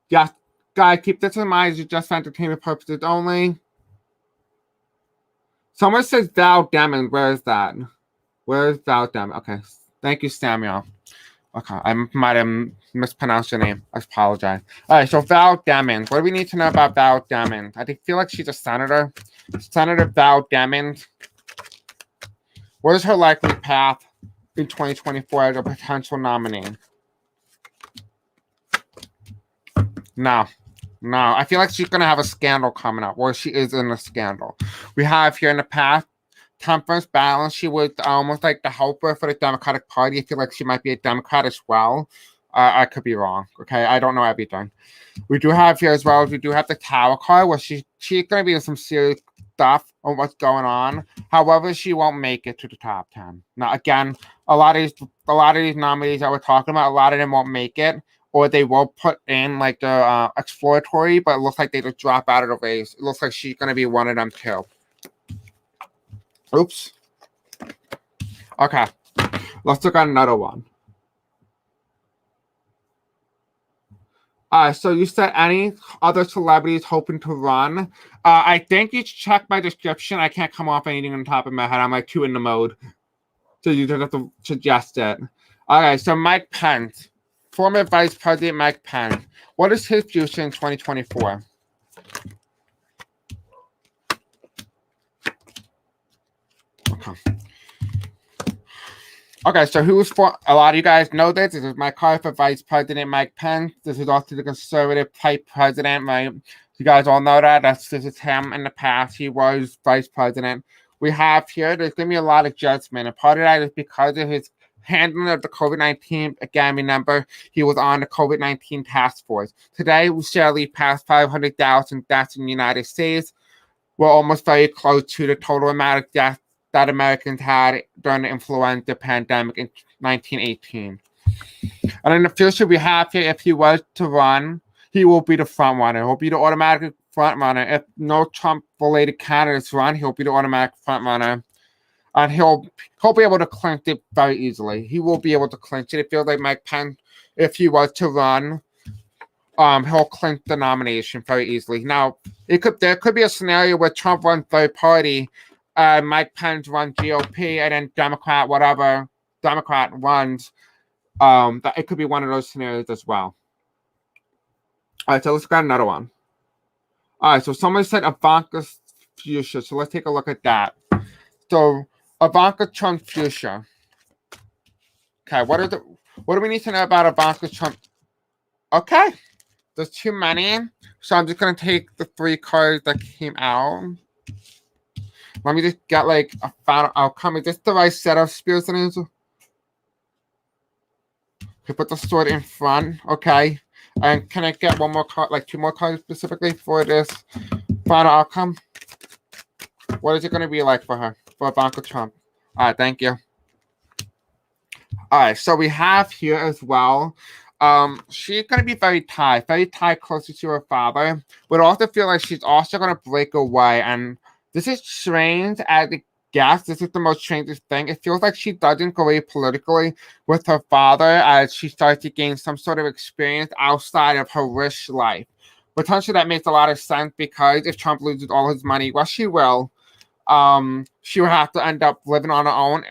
Yeah, guys, keep this in mind. It's just for entertainment purposes only. Someone says Val Demon. Where is that? Where is Val Demon? Okay. Thank you, Samuel. Okay. I might have mispronounced your name. I apologize. All right. So Val Demon. What do we need to know about Val Demon? I feel like she's a senator. Senator Val Demon. What is her likely path in 2024 as a potential nominee? Now, No, I feel like she's going to have a scandal coming up, or she is in a scandal. We have here in the past, temperance balance. She was almost like the helper for the Democratic Party. I feel like she might be a Democrat as well. I could be wrong. Okay, I don't know everything. We do have here as well. We do have the Tower card, where she's going to be in some serious stuff on what's going on. However, she won't make it to the top 10. Now, again, a lot of these nominees that we're talking about, a lot of them won't make it, or they will put in like the exploratory, but it looks like they just drop out of the race. It looks like she's going to be one of them too. Oops. Okay, let's look at another one. So you said any other celebrities hoping to run? I think you should check my description. I can't come off anything on top of my head. I'm like too in the mode. So you just have to suggest it. Okay, so Mike Pence, former Vice President Mike Pence. What is his future in 2024? Okay, so who's for? A lot of you guys know this. This is my card for Vice President Mike Pence. This is also the conservative type president, right? You guys all know that. This is him in the past. He was vice president. We have here, there's going to be a lot of judgment. And part of that is because of his handling of the COVID-19. Again, remember, he was on the COVID-19 task force. Today, we sadly passed 500,000 deaths in the United States. We're almost very close to the total amount of deaths that Americans had during the influenza pandemic in 1918. And in the future, we have here, if he was to run, he will be the front runner. He'll be the automatic front runner. If no Trump-related candidates run, he'll be the automatic front runner. And he'll be able to clinch it very easily. He will be able to clinch it. It feels like Mike Pence, if he was to run, he'll clinch the nomination very easily. Now, there could be a scenario where Trump runs third party, Mike Pence runs GOP, and then Democrat runs. That it could be one of those scenarios as well. All right, so let's get another one. All right, so someone said Ivanka's future, so let's take a look at that. So Ivanka Trump's future. Okay, what do we need to know about Ivanka Trump? Okay, there's too many, so I'm just gonna take the 3 cards that came out. Let me just get like a final outcome. Is this the right set of spirits and angels? Okay, put the sword in front. Okay. And can I get one more card, like 2 more cards specifically for this final outcome? What is it going to be like for her, for Ivanka Trump? All right, thank you. All right, so we have here as well. She's going to be very tied closer to her father, but I also feel like she's also going to break away. And this is strange as a guess. This is the most strangest thing. It feels like she doesn't go away politically with her father as she starts to gain some sort of experience outside of her rich life. Potentially that makes a lot of sense because if Trump loses all his money, well, she will have to end up living on her own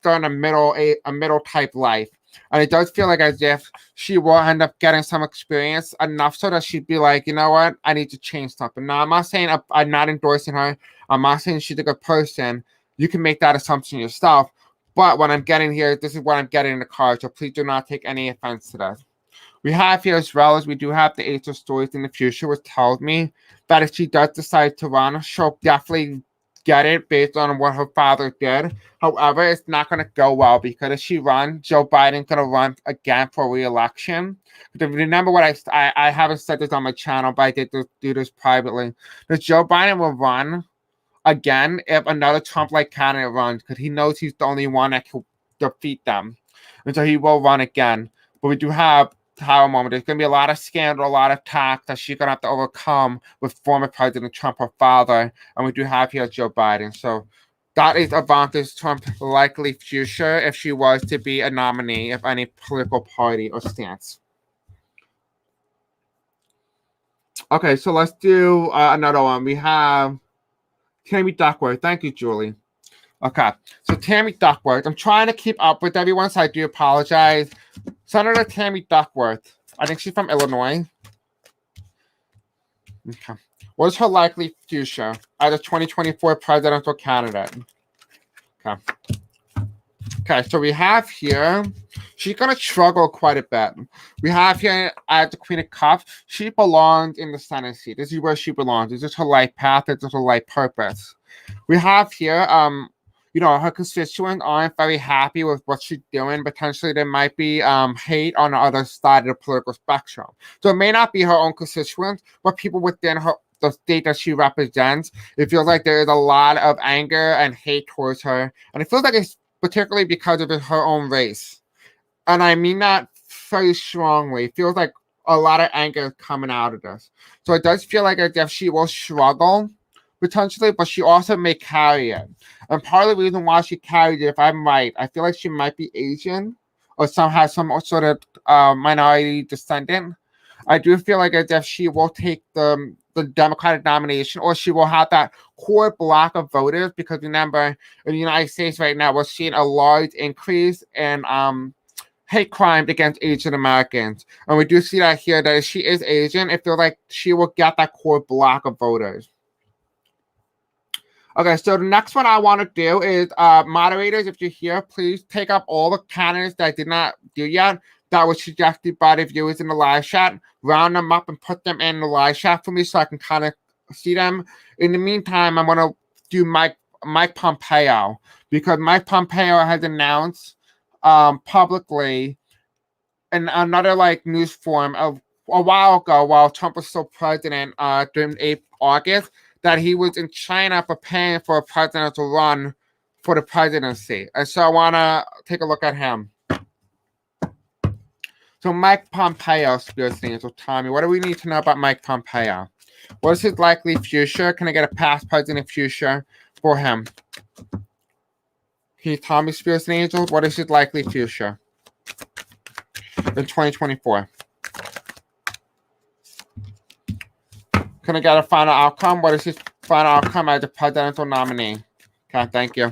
during a middle type life. And it does feel like as if she will end up getting some experience enough so that she'd be like, you know what, I need to change something. Now, I'm not saying I'm not endorsing her. I'm not saying she's a good person. You can make that assumption yourself. But what I'm getting here, this is what I'm getting in the card. So please do not take any offense to that. We have here as well as we do have the Ace of Stories in the future, which tells me that if she does decide to run, she'll definitely get it based on what her father did. However, it's not going to go well because if she runs, Joe Biden's going to run again for re-election. Remember what I haven't said this on my channel, but I did do this privately. That Joe Biden will run again if another Trump-like candidate runs because he knows he's the only one that can defeat them. And so he will run again. But we do have Tower moment. There's going to be a lot of scandal, a lot of talk that she's going to have to overcome with former President Trump, her father. And we do have here Joe Biden. So that is Ivanka Trump's likely future if she was to be a nominee of any political party or stance. Okay, so let's do another one. We have Tammy Duckworth. Thank you, Julie. Okay, so Tammy Duckworth. I'm trying to keep up with everyone, so I do apologize. Senator Tammy Duckworth. I think she's from Illinois. Okay. What is her likely future as a 2024 presidential candidate? Okay. Okay, so we have here, she's going to struggle quite a bit. We have here as the Queen of Cups, she belongs in the Senate seat. This is where she belongs. This is her life path. This is her life purpose. We have here, you know, her constituents aren't very happy with what she's doing. Potentially, there might be hate on the other side of the political spectrum. So it may not be her own constituents, but people within her the state that she represents. It feels like there is a lot of anger and hate towards her, and it feels like it's particularly because of her own race. And I mean that very strongly. It feels like a lot of anger is coming out of this. So it does feel like as if she will struggle potentially, but she also may carry it. And part of the reason why she carried it, if I'm right, I feel like she might be Asian or has some sort of minority descendant. I do feel like as if she will take the Democratic nomination, or she will have that core block of voters, because remember, in the United States right now, we're seeing a large increase in hate crimes against Asian Americans. And we do see that here, that if she is Asian, it feels like she will get that core block of voters. Okay, so the next one I want to do is moderators, if you're here, please take up all the candidates that I did not do yet that was suggested by the viewers in the live chat, round them up and put them in the live chat for me so I can kind of see them. In the meantime, I'm going to do Mike Pompeo, because Mike Pompeo has announced publicly in another like news forum of a while ago, while Trump was still president during 8th August, that he was in China preparing for a presidential run for the presidency. And so I want to take a look at him. So Mike Pompeo, Spirit Angel, Tommy, what do we need to know about Mike Pompeo? What is his likely future? Can I get a past, present, future for him? Can you tell me, Spirit Angel, what is his likely future in 2024? Can I get a final outcome? What is his final outcome as a presidential nominee? Okay, thank you.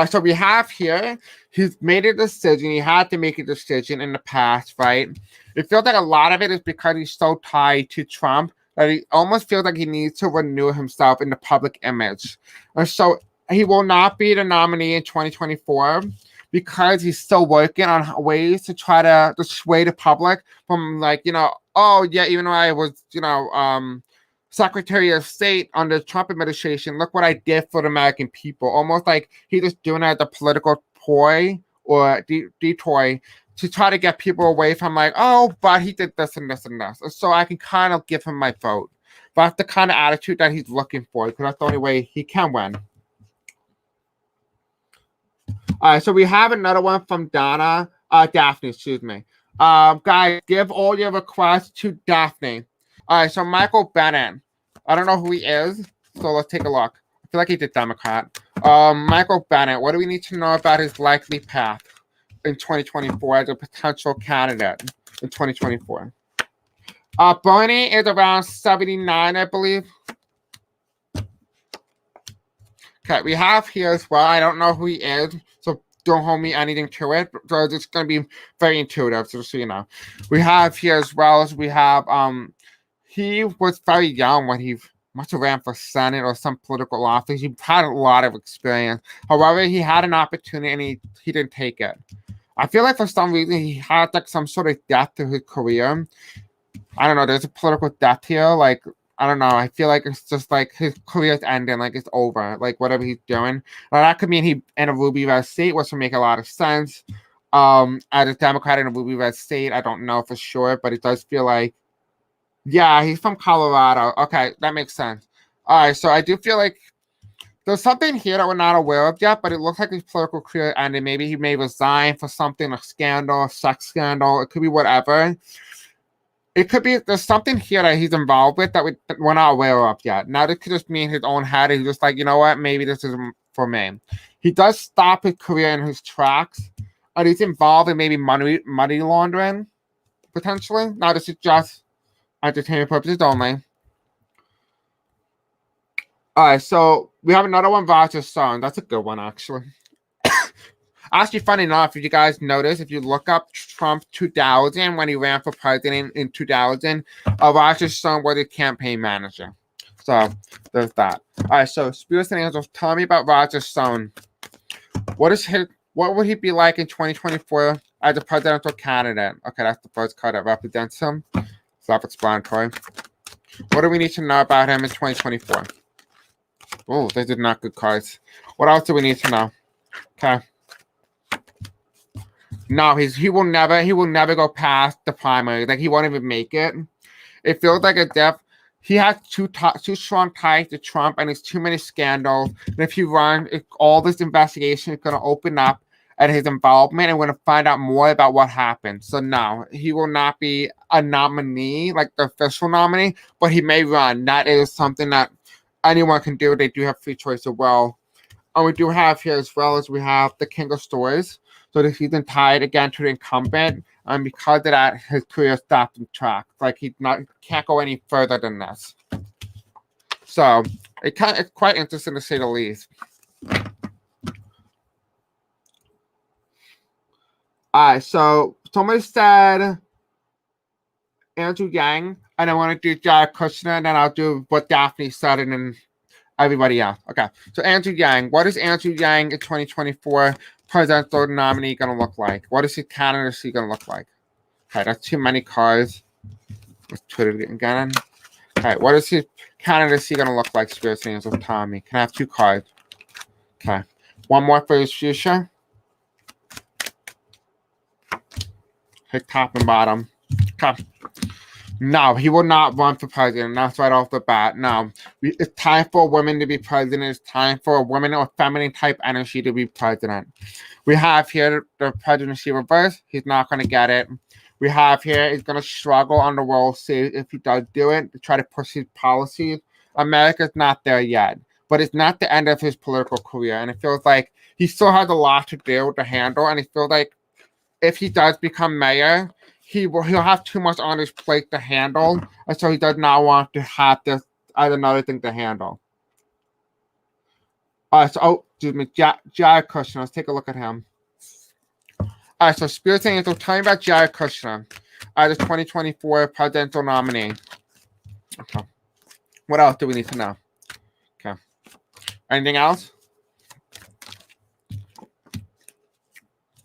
So we have here, he's made a decision. He had to make a decision in the past, right? It feels like a lot of it is because he's so tied to Trump that he almost feels like he needs to renew himself in the public image. And so he will not be the nominee in 2024 because he's still working on ways to try to sway the public from, like, you know, oh, yeah, even though I was, you know, Secretary of State under the Trump administration, look what I did for the American people. Almost like he's just doing it as a political ploy or detour to try to get people away from, like, oh, but he did this and this and this. So I can kind of give him my vote. But that's the kind of attitude that he's looking for, because that's the only way he can win. All right, so we have another one from Daphne, excuse me. Guys, give all your requests to Daphne. All right, so Michael Bennett. I don't know who he is, so let's take a look. I feel like he's a Democrat. Michael Bennett, what do we need to know about his likely path in 2024 as a potential candidate in 2024? Bernie is around 79, I believe. Okay, we have here as well. I don't know who he is, so don't hold me anything to it. So it's going to be very intuitive, just so you know. We have here as well as we have, he was very young when he must have ran for Senate or some political office. He had a lot of experience. However, he had an opportunity and he didn't take it. I feel like for some reason he had like some sort of death to his career. I don't know. There's a political death here. Like, I don't know. I feel like it's just like his career's ending. Like, it's over. Like, whatever he's doing. Now, that could mean he in a ruby red state, which would make a lot of sense. As a Democrat in a ruby red state, I don't know for sure, but it does feel like, yeah, he's from Colorado. Okay, that makes sense. All right, so I do feel like there's something here that we're not aware of yet, but it looks like his political career ended. Maybe he may resign for something, a scandal, a sex scandal. It could be whatever. It could be there's something here that he's involved with that we're not aware of yet. Now, this could just mean his own head. He's just like, you know what? Maybe this isn't for me. He does stop his career in his tracks, and he's involved in maybe money laundering, potentially. Now, this is just entertainment purposes only. All right, so we have another one, Roger Stone. That's a good one, actually. Actually, funny enough, if you guys notice, if you look up Trump 2000, when he ran for president in 2000, Roger Stone was a campaign manager. So there's that. All right, so Spirits and Angels, tell me about Roger Stone. What is What would he be like in 2024 as a presidential candidate? Okay, that's the first card that represents him. Self-explanatory. What do we need to know about him in 2024? Oh, these are not good cards. What else do we need to know? Okay. No, he will never go past the primary. Like, he won't even make it. It feels like a death. He has too strong ties to Trump, and there's too many scandals. And if he runs, all this investigation is going to open up at his involvement, and we're going to find out more about what happened. So no, he will not be a nominee, like the official nominee, but he may run. That is something that anyone can do. They do have free choice as well. And we do have here, as well as we have the King of Swords. So that he's been tied again to the incumbent. And because of that, his career stopped in track. Like, can't go any further than this. So it's quite interesting, to say the least. All right, so somebody said Andrew Yang, and I want to do Jared Kushner, and then I'll do what Daphne said, and then everybody else. Okay, so Andrew Yang. What is Andrew Yang in 2024 presidential nominee going to look like? What is his candidacy going to look like? Okay, that's too many cards. Let's put it again. Okay, what is his candidacy going to look like, Spirit Angels of Tommy? Can I have 2 cards? Okay, one more for his future. Hit top and bottom. Okay. No, he will not run for president. That's right off the bat. No. It's time for women to be president. It's time for a woman or feminine type energy to be president. We have here the presidency reverse. He's not going to get it. We have here, he's going to struggle on the role, see if he does do it, to try to push his policies. America's not there yet. But it's not the end of his political career. And it feels like he still has a lot to do to handle. And it feels like if he does become mayor, he'll have too much on his plate to handle, and so he does not want to have this as another thing to handle. Excuse me, Jared Kushner. Let's take a look at him. All right, so Spirit Angel, tell me about Jared Kushner as a 2024 presidential nominee. Okay. What else do we need to know? Okay. Anything else?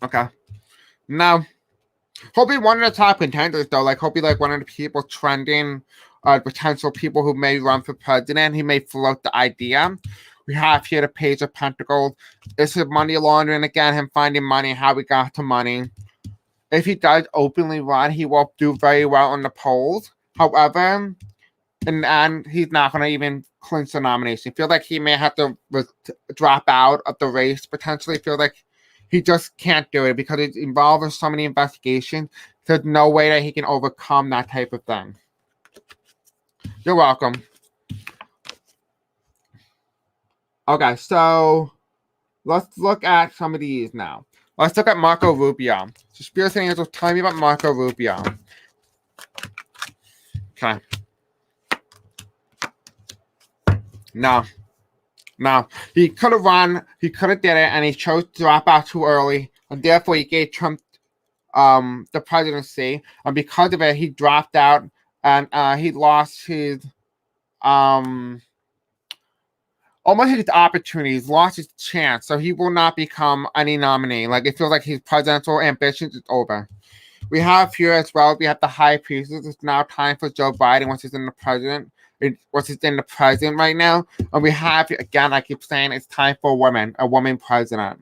Okay. Now, hope he's one of the top contenders, though. Like, hope he's like one of the people trending, potential people who may run for president. He may float the idea. We have here the Page of Pentacles. This is money laundering again, him finding money, how we got to money. If he does openly run, he will do very well on the polls. However, in the end, he's not going to even clinch the nomination. I feel like he may have to drop out of the race, potentially. I feel like he just can't do it because it's involved in so many investigations. There's no way that he can overcome that type of thing. You're welcome. Okay, so let's look at some of these now. Let's look at Marco Rubio. So Spirit Angels, tell me about Marco Rubio. Okay. No, he could have run, he could have did it, and he chose to drop out too early, and therefore he gave Trump the presidency, and because of it, he dropped out, and he lost his almost his opportunities, lost his chance, so he will not become any nominee. Like, it feels like his presidential ambitions is over. We have here as well, we have the High Priestess. It's now time for Joe Biden once he's in the president. What's in the president right now, and we have again. I keep saying it's time for a woman president,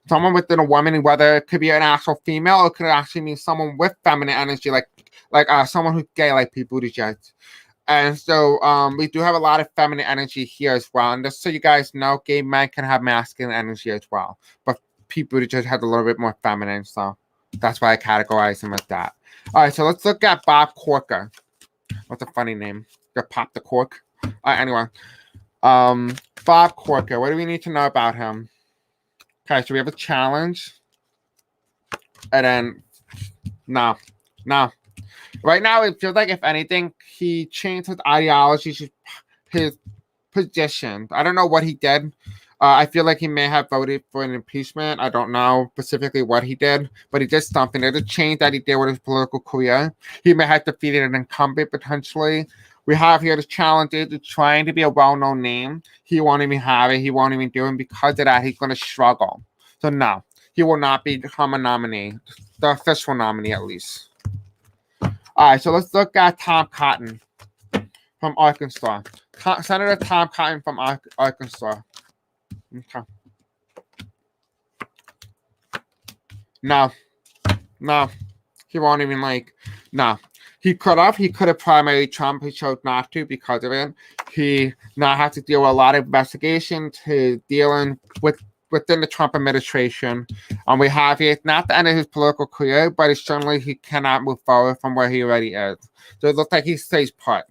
someone within a woman, whether it could be an actual female or it could actually mean someone with feminine energy, like someone who's gay, like Pete Buttigieg. And so we do have a lot of feminine energy here as well. And just so you guys know, gay men can have masculine energy as well, but Pete Buttigieg has a little bit more feminine, so that's why I categorize him as that. All right, so let's look at Bob Corker. What's a funny name? Pop the cork. Anyway, Bob Corker. What do we need to know about him? Okay, so we have a challenge, and then no. Right now, it feels like if anything, he changed his ideology, his position. I don't know what he did. I feel like he may have voted for an impeachment. I don't know specifically what he did, but he did something. There's a change that he did with his political career. He may have defeated an incumbent potentially. We have here the challenge is trying to be a well-known name. He won't even have it. He won't even do it. And because of that, he's going to struggle. So no, he will not become a nominee, the official nominee at least. All right, so let's look at Tom Cotton from Arkansas. Senator Tom Cotton from Arkansas. Okay. No, he won't even no. He could have primarily Trump. He chose not to because of it. He now has to deal with a lot of investigations. He's dealing within the Trump administration. We have here, it's not the end of his political career, but it's certainly he cannot move forward from where he already is. So it looks like he stays put.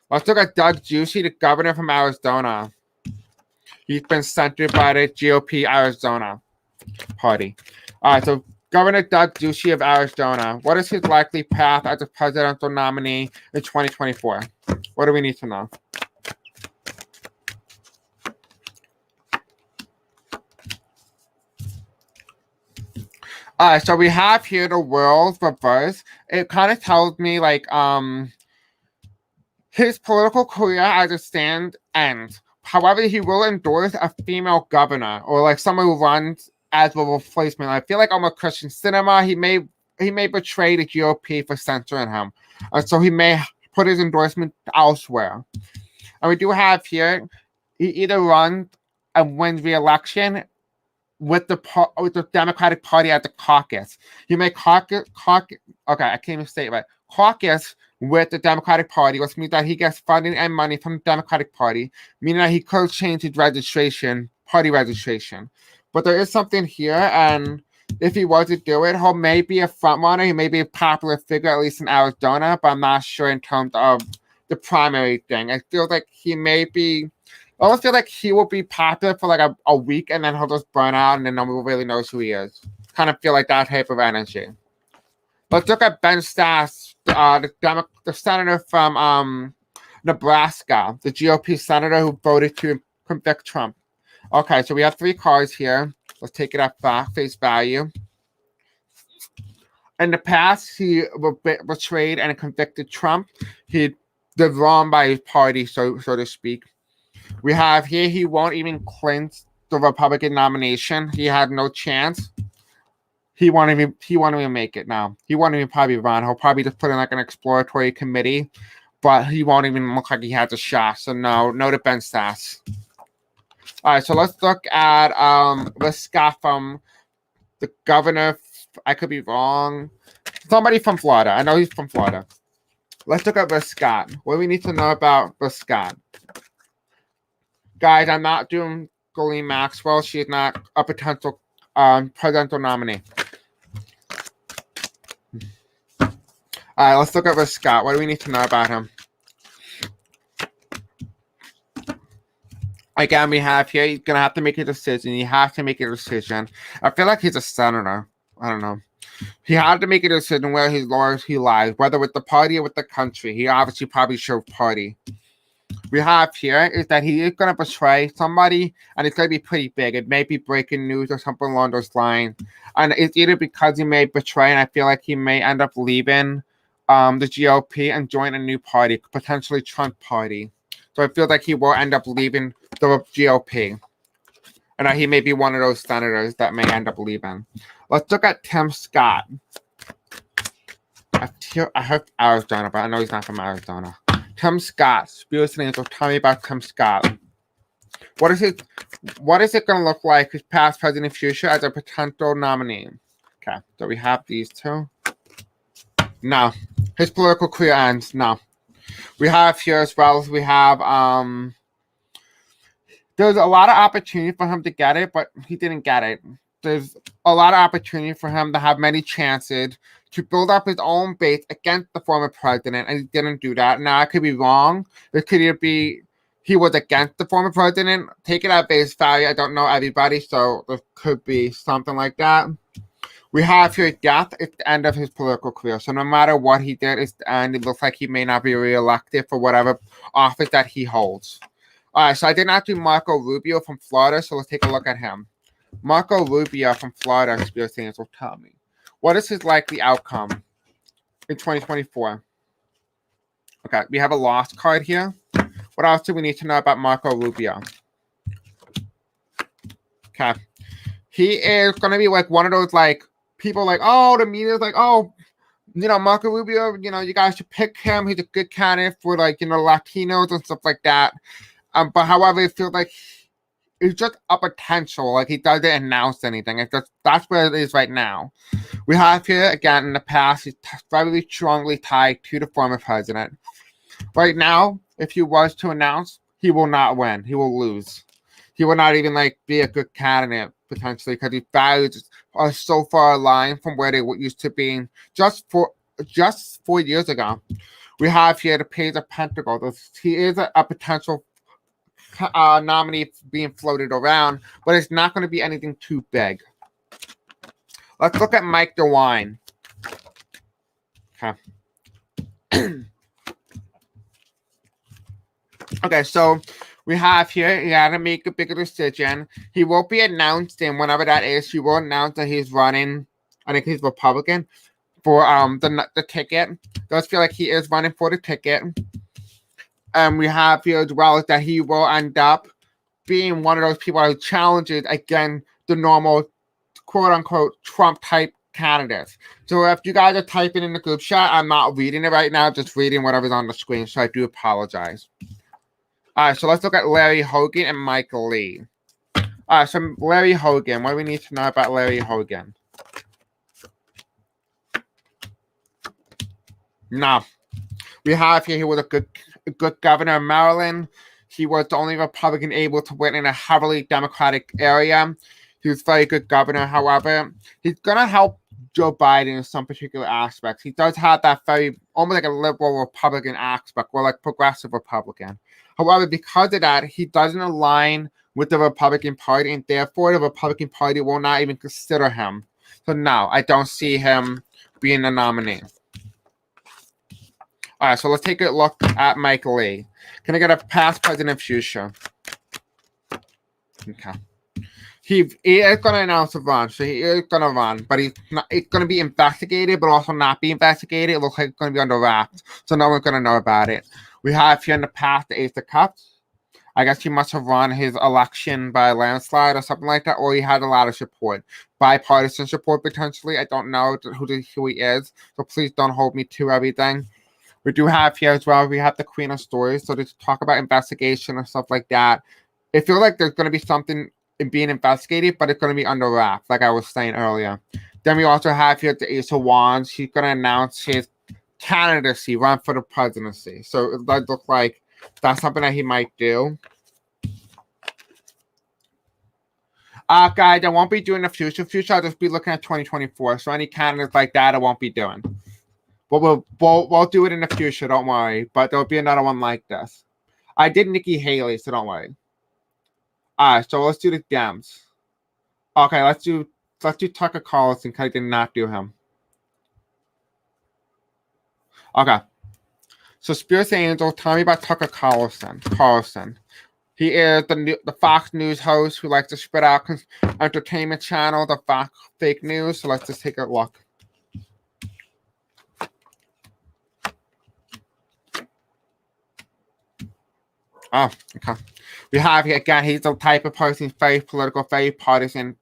Let's look at Doug Ducey, the governor from Arizona. He's been censored by the GOP Arizona party. All right, so Governor Doug Ducey of Arizona. What is his likely path as a presidential nominee in 2024? What do we need to know? All right, so we have here the world reverse. It kind of tells me his political career as it stands ends. However, he will endorse a female governor or someone who runs as a replacement. I feel like almost Christian Cinema, he may betray the GOP for censoring him. So he may put his endorsement elsewhere. And we do have here, he either runs and wins re-election with the Democratic Party at the caucus. He may caucus. Okay, I can't even say it right. Caucus with the Democratic Party, which means that he gets funding and money from the Democratic Party, meaning that he could change his party registration. But there is something here, and if he was to do it, he may be a front runner. He may be a popular figure, at least in Arizona, but I'm not sure in terms of the primary thing. I feel like he may be. I almost feel like he will be popular for a week, and then he'll just burn out, and then no one really knows who he is. Kind of feel like that type of energy. Let's look at Ben Sasse, the senator from Nebraska, the GOP senator who voted to convict Trump. Okay, so we have 3 cards here. Let's take it at face value. In the past, he betrayed and convicted Trump. He did wrong by his party, so to speak. We have here, he won't even clinch the Republican nomination. He had no chance. He won't even make it now. He won't even probably run. He'll probably just put in an exploratory committee, but he won't even look like he has a shot. So no to Ben Sasse. All right, so let's look at Rick Scott from the governor. I could be wrong. Somebody from Florida. I know he's from Florida. Let's look at Rick Scott. What do we need to know about Rick Scott? Guys, I'm not doing Ghislaine Maxwell. She is not a potential presidential nominee. All right, let's look at Rick Scott. What do we need to know about him? Again, we have here, he's going to have to make a decision. He has to make a decision. I feel like he's a senator. I don't know. He had to make a decision where his loyalty lies, whether with the party or with the country. He obviously probably chose party. We have here is that he is going to betray somebody, and it's going to be pretty big. It may be breaking news or something along those lines. And it's either because he may betray, and I feel like he may end up leaving the GOP and join a new party, potentially Trump party. So I feel like he will end up leaving the GOP. And he may be one of those senators that may end up leaving. Let's look at Tim Scott. I heard Arizona, but I know he's not from Arizona. Tim Scott. Spirit Angel, tell me about Tim Scott. What is it going to look like his past, present, and future as a potential nominee? Okay, so we have these two. No. His political career ends. No. We have here as well as we have there's a lot of opportunity for him to get it, but he didn't get it. There's a lot of opportunity for him to have many chances to build up his own base against the former president, and he didn't do that. Now, I could be wrong. It could either be he was against the former president. Take it at base value. I don't know everybody, so there could be something like that. We have here death at the end of his political career. So no matter what he did, it's the end. It looks like he may not be reelected for whatever office that he holds. All right, so I did not do Marco Rubio from Florida, so let's take a look at him. Marco Rubio from Florida, Spirit Science will tell me. What is his likely outcome in 2024? Okay, we have a lost card here. What else do we need to know about Marco Rubio? Okay. he is going to be like one of those like people like, oh, the media's like, oh, Marco Rubio, you guys should pick him. He's a good candidate for like, Latinos and stuff like that. But however, it feels like it's just a potential. Like he doesn't announce anything. That's where it is right now. We have here again in the past. He's very strongly tied to the former president. Right now, if he was to announce, he will not win. He will lose. He will not even like be a good candidate potentially because his values are so far aligned from where they used to be just 4 years ago. We have here the page of Pentacles. He is a potential nominee being floated around, but it's not going to be anything too big. Let's look at Mike DeWine. Okay. Okay, so we have here, he had to make a bigger decision. He will be announcing whenever that is. He will announce that he's running, I think he's Republican, for the ticket. It does feel like he is running for the ticket. And we have here as well that he will end up being one of those people who challenges again the normal quote-unquote Trump-type candidates. So if you guys are typing in the group chat, I'm not reading it right now, just reading whatever's on the screen, so I do apologize. All right, so let's look at Larry Hogan and Michael Lee. All right, so Larry Hogan, what do we need to know about Larry Hogan? Now, we have here, he was a good governor of Maryland. He was the only Republican able to win in a heavily Democratic area. He was a very good governor. However, he's going to help Joe Biden in some particular aspects. He does have that very, almost like a liberal Republican aspect, or like progressive Republican. However, because of that, he doesn't align with the Republican Party, and therefore the Republican Party will not even consider him. So no, I don't see him being a nominee. All right, so let's take a look at Mike Lee. Can I get a past, present, and future? Okay. He is going to announce a run, so he is going to run, but it's going to be investigated, but also not be investigated. It looks like it's going to be under wraps, so no one's going to know about it. We have here in the past the Ace of Cups. I guess he must have run his election by a landslide or something like that, or he had a lot of support. Bipartisan support, potentially. I don't know who he is, so please don't hold me to everything. We do have here as well, we have the Queen of Stories, so to talk about investigation or stuff like that. It feels like there's going to be something being investigated, but it's going to be under wraps, like I was saying earlier. Then we also have here the Ace of Wands. He's going to announce his candidacy, run for the presidency. So it does look like that's something that he might do. Guys, I won't be doing the future. Future, I'll just be looking at 2024. So any candidates like that, I won't be doing. But we'll do it in the future, don't worry. But there'll be another one like this. I did Nikki Haley, so don't worry. Alright, so let's do the Dems. Okay, let's do Tucker Carlson, because I did not do him. Okay. So Spirit Angel, tell me about Tucker Carlson. He is the Fox News host who likes to spread out entertainment channel, the Fox fake news. So let's just take a look. Oh, okay. We have here again, he's the type of person, very political, very partisan,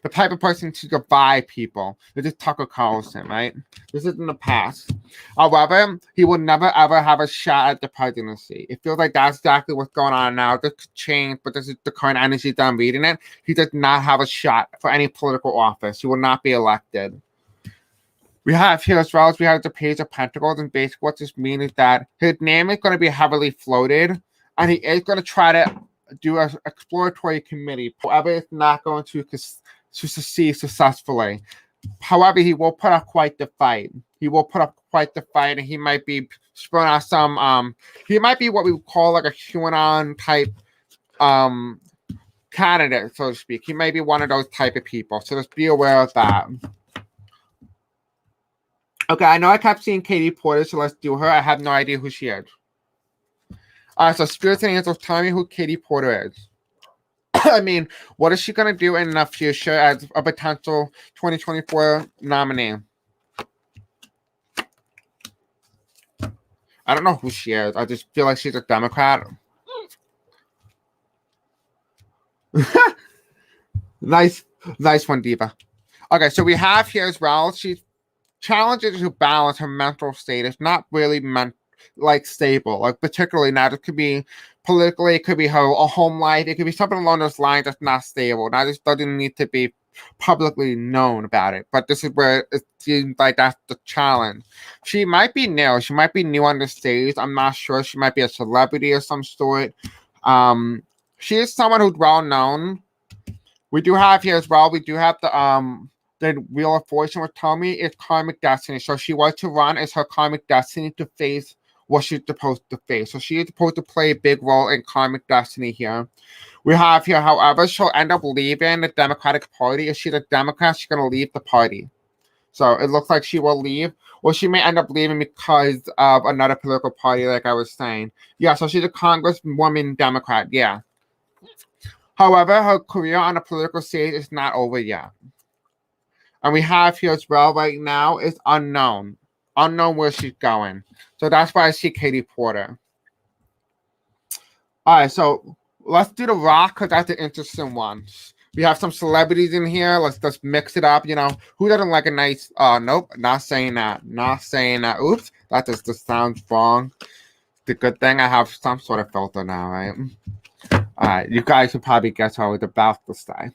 the type of person to divide people. This is Tucker Carlson, right? This is in the past. However, he will never ever have a shot at the presidency. It feels like that's exactly what's going on now. This could change, but this is the current energy that I'm reading it. He does not have a shot for any political office. He will not be elected. We have here as well as we have the Page of Pentacles, and basically what this means is that his name is going to be heavily floated. And he is going to try to do an exploratory committee. However, it's not going to succeed successfully. However, he will put up quite the fight. And he might be spurring out some, he might be what we would call like a QAnon type candidate, so to speak. He may be one of those type of people. So just be aware of that. Okay, I know I kept seeing Katie Porter, so let's do her. I have no idea who she is. So Spirits and Angels, tell me who Katie Porter is. I mean, what is she going to do in the future as a potential 2024 nominee? I don't know who she is. I just feel like she's a Democrat. Nice Nice one, Diva. Okay, so we have here as well. She's challenges to balance her mental state. It's not really stable. Like particularly now, it could be politically, it could be her home life, it could be something along those lines that's not stable. Now, this doesn't need to be publicly known about it, but this is where it seems like that's the challenge. She might be new. She might be new on the stage. I'm not sure. She might be a celebrity of some sort. She is someone who's well known. We do have here as well. We do have the Wheel of Fortune with Tommy is karmic destiny. So she was to run as her karmic destiny to face what she's supposed to face. So she is supposed to play a big role in karmic destiny here. We have here, however, she'll end up leaving the Democratic Party. If she's a Democrat, she's going to leave the party. So it looks like she will leave. Or she may end up leaving because of another political party, like I was saying. Yeah, so she's a Congresswoman Democrat, yeah. However, her career on the political stage is not over yet. And we have here as well right now is unknown. Unknown where she's going. So that's why I see Katie Porter. All right, so let's do The Rock because that's an interesting one. We have some celebrities in here. Let's just mix it up. You know, who doesn't like a nice... nope, not saying that. Not saying that. Oops, that just sounds wrong. The good thing I have some sort of filter now, right? All right, you guys can probably guess how I was about to say.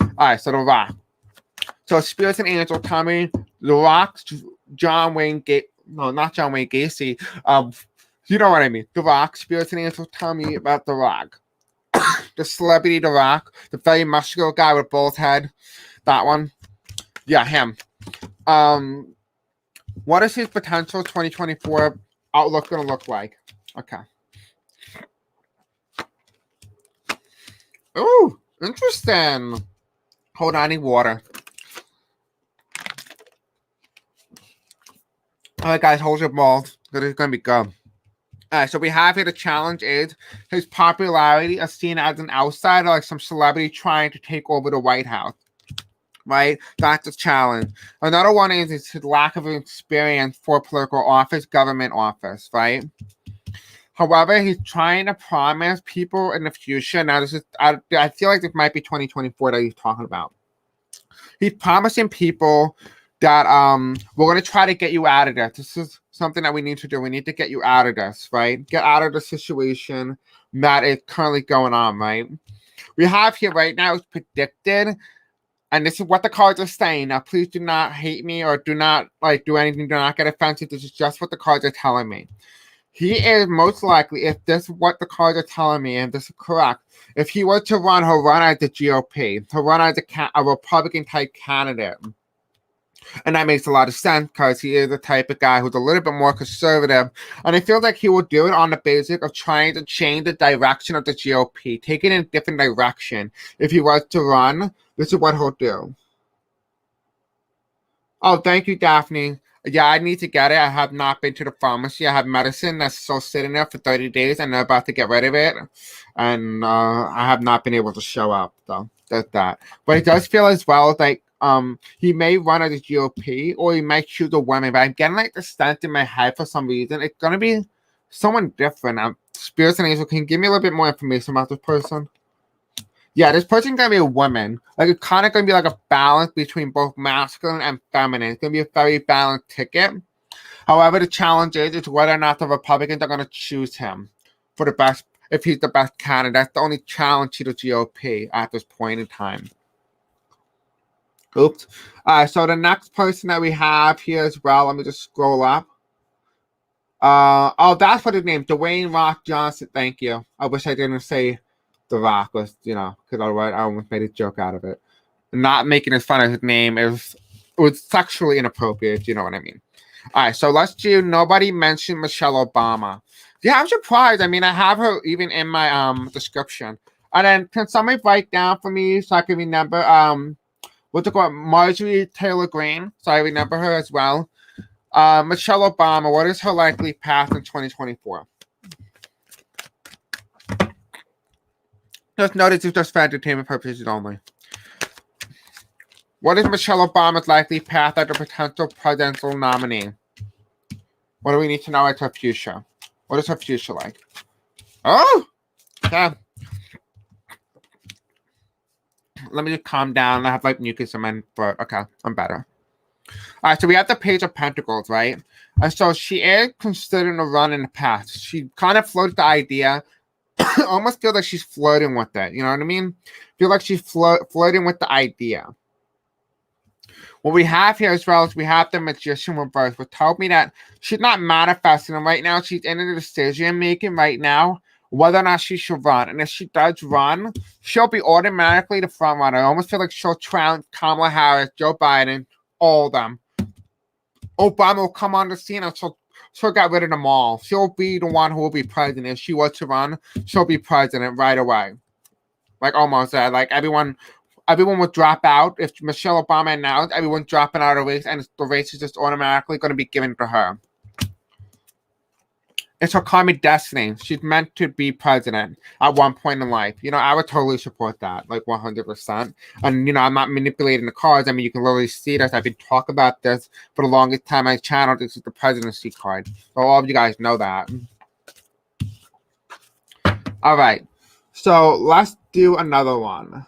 All right, so The Rock. So Spirits and Angels tell me The Rock's John Wayne Gacy. No, not John Wayne Gacy. You know what I mean. The Rock, Spirits and Angels tell me about The Rock. The celebrity The Rock, the very muscular guy with bald head. That one. Yeah, him. What is his potential 2024 outlook going to look like? Okay. Ooh, interesting. Hold on, I need water. All right, guys, hold your balls. It's going to be good. All right, so we have here the challenge is his popularity is seen as an outsider, like some celebrity trying to take over the White House. Right? That's the challenge. Another one is his lack of experience for political office, government office, right? However, he's trying to promise people in the future. Now, this is I feel like this might be 2024 that he's talking about. He's promising people that we're going to try to get you out of this. This is something that we need to do. We need to get you out of this, right? Get out of the situation that is currently going on, right? We have here right now is predicted, and this is what the cards are saying. Now, please do not hate me or do not do anything. Do not get offensive. This is just what the cards are telling me. He is most likely, if this is what the cards are telling me, and this is correct, if he were to run, he'll run as the GOP. He'll run as a Republican-type candidate. And that makes a lot of sense because he is the type of guy who's a little bit more conservative. And I feel like he will do it on the basis of trying to change the direction of the GOP, take it in a different direction. If he was to run, this is what he'll do. Oh, thank you, Daphne. Yeah, I need to get it. I have not been to the pharmacy. I have medicine that's still sitting there for 30 days, and they're about to get rid of it. And I have not been able to show up, though. That's that. But it does feel as well like he may run as a GOP or he might choose a woman, but I'm getting like the sense in my head for some reason. It's going to be someone different. Spirits and Angel, can you give me a little bit more information about this person? Yeah, this person's going to be a woman. Like, it's kind of going to be like a balance between both masculine and feminine. It's going to be a very balanced ticket. However, the challenge is whether or not the Republicans are going to choose him for the best, if he's the best candidate. That's the only challenge to the GOP at this point in time. Oops. So the next person that we have here as well, let me just scroll up. Oh, that's what his name, Dwayne Rock Johnson. Thank you. I wish I didn't say The Rock was, because otherwise I almost made a joke out of it. Not making fun of his name, it was sexually inappropriate, you know what I mean. All right, so let's do nobody mentioned Michelle Obama. Yeah, I'm surprised. I mean, I have her even in my description. And then can somebody write down for me so I can remember what's it called? Marjorie Taylor Greene. So I remember her as well. Michelle Obama, what is her likely path in 2024? Just notice it's just for entertainment purposes only. What is Michelle Obama's likely path as a potential presidential nominee? What do we need to know about her future? What is her future like? Oh! Okay. Let me just calm down. I have like mucus in my throat. Okay, I'm better. All right, so we have the Page of Pentacles, right? And so she is considering a run in the past. She kind of floated the idea. Almost feel like she's flirting with it. You know what I mean? Feel like she's flirting with the idea. What we have here as well is we have the Magician reverse, which tells me that she's not manifesting. And right now, she's in a decision making right now whether or not she should run. And if she does run, she'll be automatically the front runner. I almost feel like she'll trounce Kamala Harris, Joe Biden, all of them. Obama will come on the scene and she'll get rid of them all. She'll be the one who will be president. If she was to run, she'll be president right away. Like almost like everyone would drop out. If Michelle Obama announced, everyone's dropping out of the race, and the race is just automatically going to be given to her. It's her karmic destiny. She's meant to be president at one point in life. You know, I would totally support that, like 100%. And, you know, I'm not manipulating the cards. I mean, you can literally see this. I've been talking about this for the longest time on my channel. This is the presidency card. So all of you guys know that. All right. So let's do another one.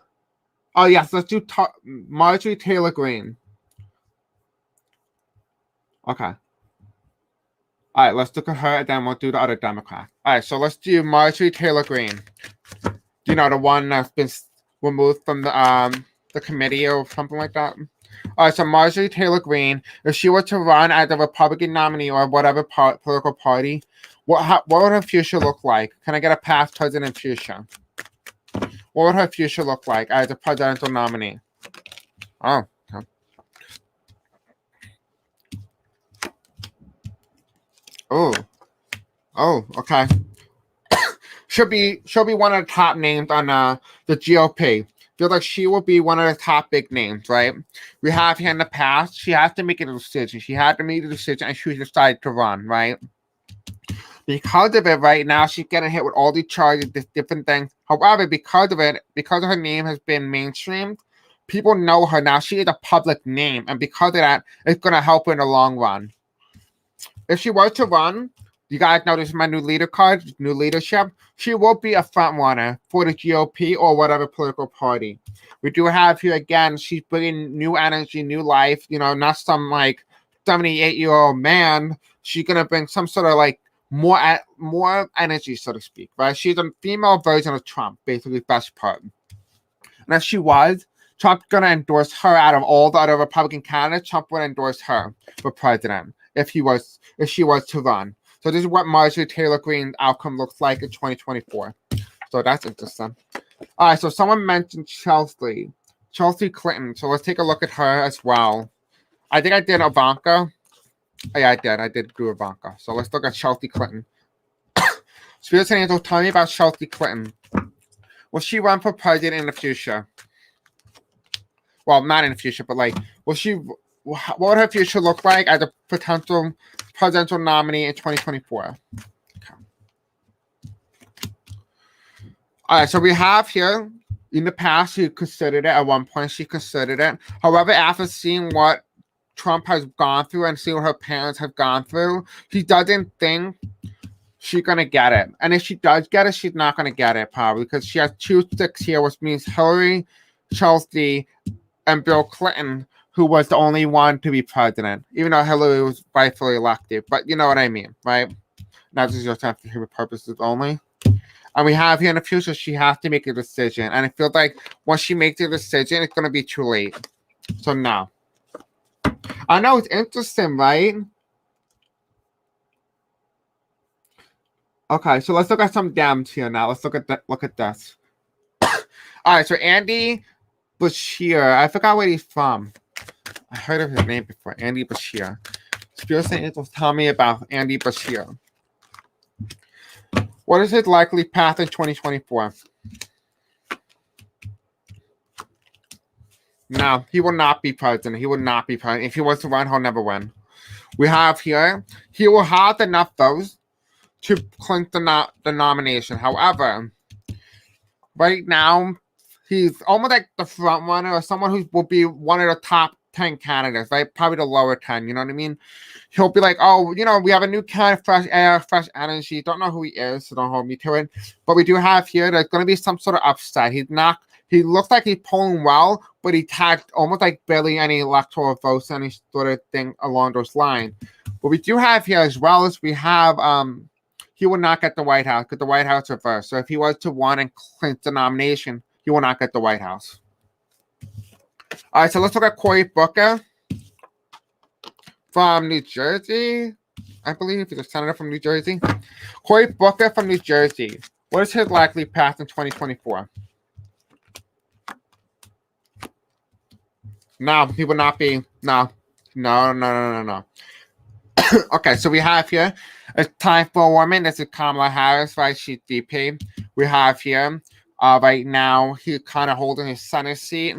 Oh, yes. Let's do Marjorie Taylor Greene. Okay. All right, let's look at her, and then we'll do the other Democrat. All right, so let's do Marjorie Taylor Greene. You know, the one that's been removed from the committee or something like that. All right, so Marjorie Taylor Greene, if she were to run as a Republican nominee or whatever political party, what would her future look like? Can I get a past president future? What would her future look like as a presidential nominee? Oh, okay. Oh, okay. she'll be one of the top names on the GOP. Feel like she will be one of the top big names, right? We have here in the past, she has to make a decision. She had to make a decision, and she decided to run, right? Because of it, right now, she's getting hit with all these charges, different things. However, because of her name has been mainstreamed, people know her now. She is a public name, and because of that, it's going to help her in the long run. If she were to run, you guys know this is my new leader card, new leadership. She will be a front runner for the GOP or whatever political party. We do have here, again, she's bringing new energy, new life, you know, not some like 78-year-old man. She's going to bring some sort of like more energy, so to speak, right? She's a female version of Trump, basically, best part. And if she was, Trump's going to endorse her out of all the other Republican candidates. Trump would endorse her for president if she was to run. So this is what Marjorie Taylor Greene's outcome looks like in 2024. So that's interesting. All right, so someone mentioned Chelsea Clinton. So let's take a look at her as well. I think I did Ivanka. Oh, yeah, I did do Ivanka. So let's look at Chelsea Clinton. Spirit and Angel, tell me about Chelsea Clinton. Will she run for president in the future? Well, not in the future, but like, what would her future look like as a potential presidential nominee in 2024? Okay. All right, so we have here, in the past, she considered it. At one point, she considered it. However, after seeing what Trump has gone through and seeing what her parents have gone through, she doesn't think she's going to get it. And if she does get it, she's not going to get it, probably, because she has 2 sticks here, which means Hillary, Chelsea, and Bill Clinton, who was the only one to be president, even though Hillary was rightfully elected. But you know what I mean, right? Not just your time for human purposes only. And we have here in the future, she has to make a decision. And I feel like once she makes a decision, it's going to be too late. So no. I know it's interesting, right? Okay, so let's look at some Dems here now. Let's look at this. All right, so Andy Bashir. I forgot where he's from. I heard of his name before. Andy Bashir. Spirit and Angels, tell me about Andy Bashir. What is his likely path in 2024? No, he will not be president. He will not be president. If he was to run, he'll never win. We have here, he will have enough votes to clinch the nomination. However, right now, he's almost like the front runner or someone who will be one of the top 10 candidates, right? Probably the lower 10, you know what I mean? He'll be like, oh, you know, we have a new candidate, fresh air, fresh energy. Don't know who he is, so don't hold me to it. But we do have here, there's going to be some sort of upset. He's not he looks like he's polling well, but he tagged almost like barely any electoral votes, any sort of thing along those lines. What we do have here as well is we have he will not get the White House because the White House reversed. So if he was to win and clinch the nomination, he will not get the White House. All right, so let's look at Cory Booker from New Jersey. I believe he's a senator from New Jersey. Cory Booker from New Jersey. What is his likely path in 2024? No, he will not be. No. Okay, so we have here a time for a woman. This is Kamala Harris, right? She's VP. We have here right now he's kind of holding his Senate seat.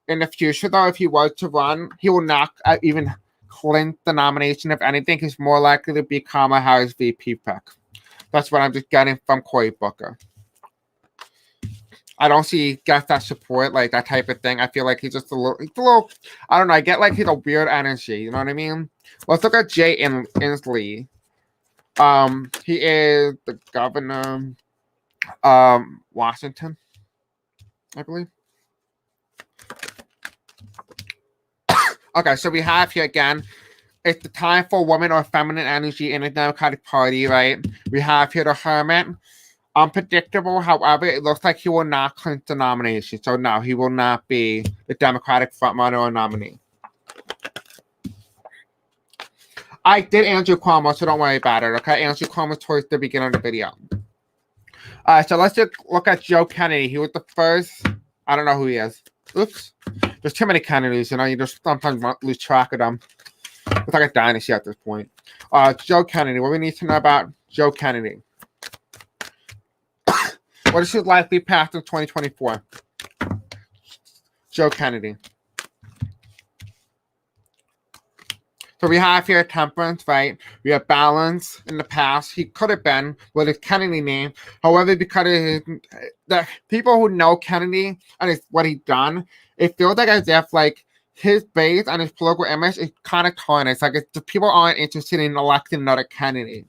In the future, though, if he was to run, he will not even clinch the nomination. If anything, he's more likely to be Kamala Harris' VP pick. That's what I'm just getting from Cory Booker. I don't see get that support, like that type of thing. I feel like he's just a little, I don't know. I get like he's a weird energy. You know what I mean? Let's look at Jay Inslee. He is the governor of Washington, I believe. Okay, so we have here again, it's the time for women or feminine energy in the Democratic Party, right? We have here the Hermit. Unpredictable, however, it looks like he will not clinch the nomination. So no, he will not be the Democratic frontrunner or nominee. I did Andrew Cuomo, so don't worry about it, okay? Andrew Cuomo towards the beginning of the video. All right, so let's just look at Joe Kennedy. He was the first, I don't know who he is. Oops. There's too many Kennedys, you know, you just sometimes lose track of them. It's like a dynasty at this point. Joe Kennedy, what we need to know about Joe Kennedy. What is his likely path in 2024? Joe Kennedy. So we have here temperance, right? We have balance in the past. He could have been with his Kennedy name. However, because of the people who know Kennedy and what he's done, it feels like as if like his base and his political image is kind of tarnished. Like the people aren't interested in electing another Kennedy.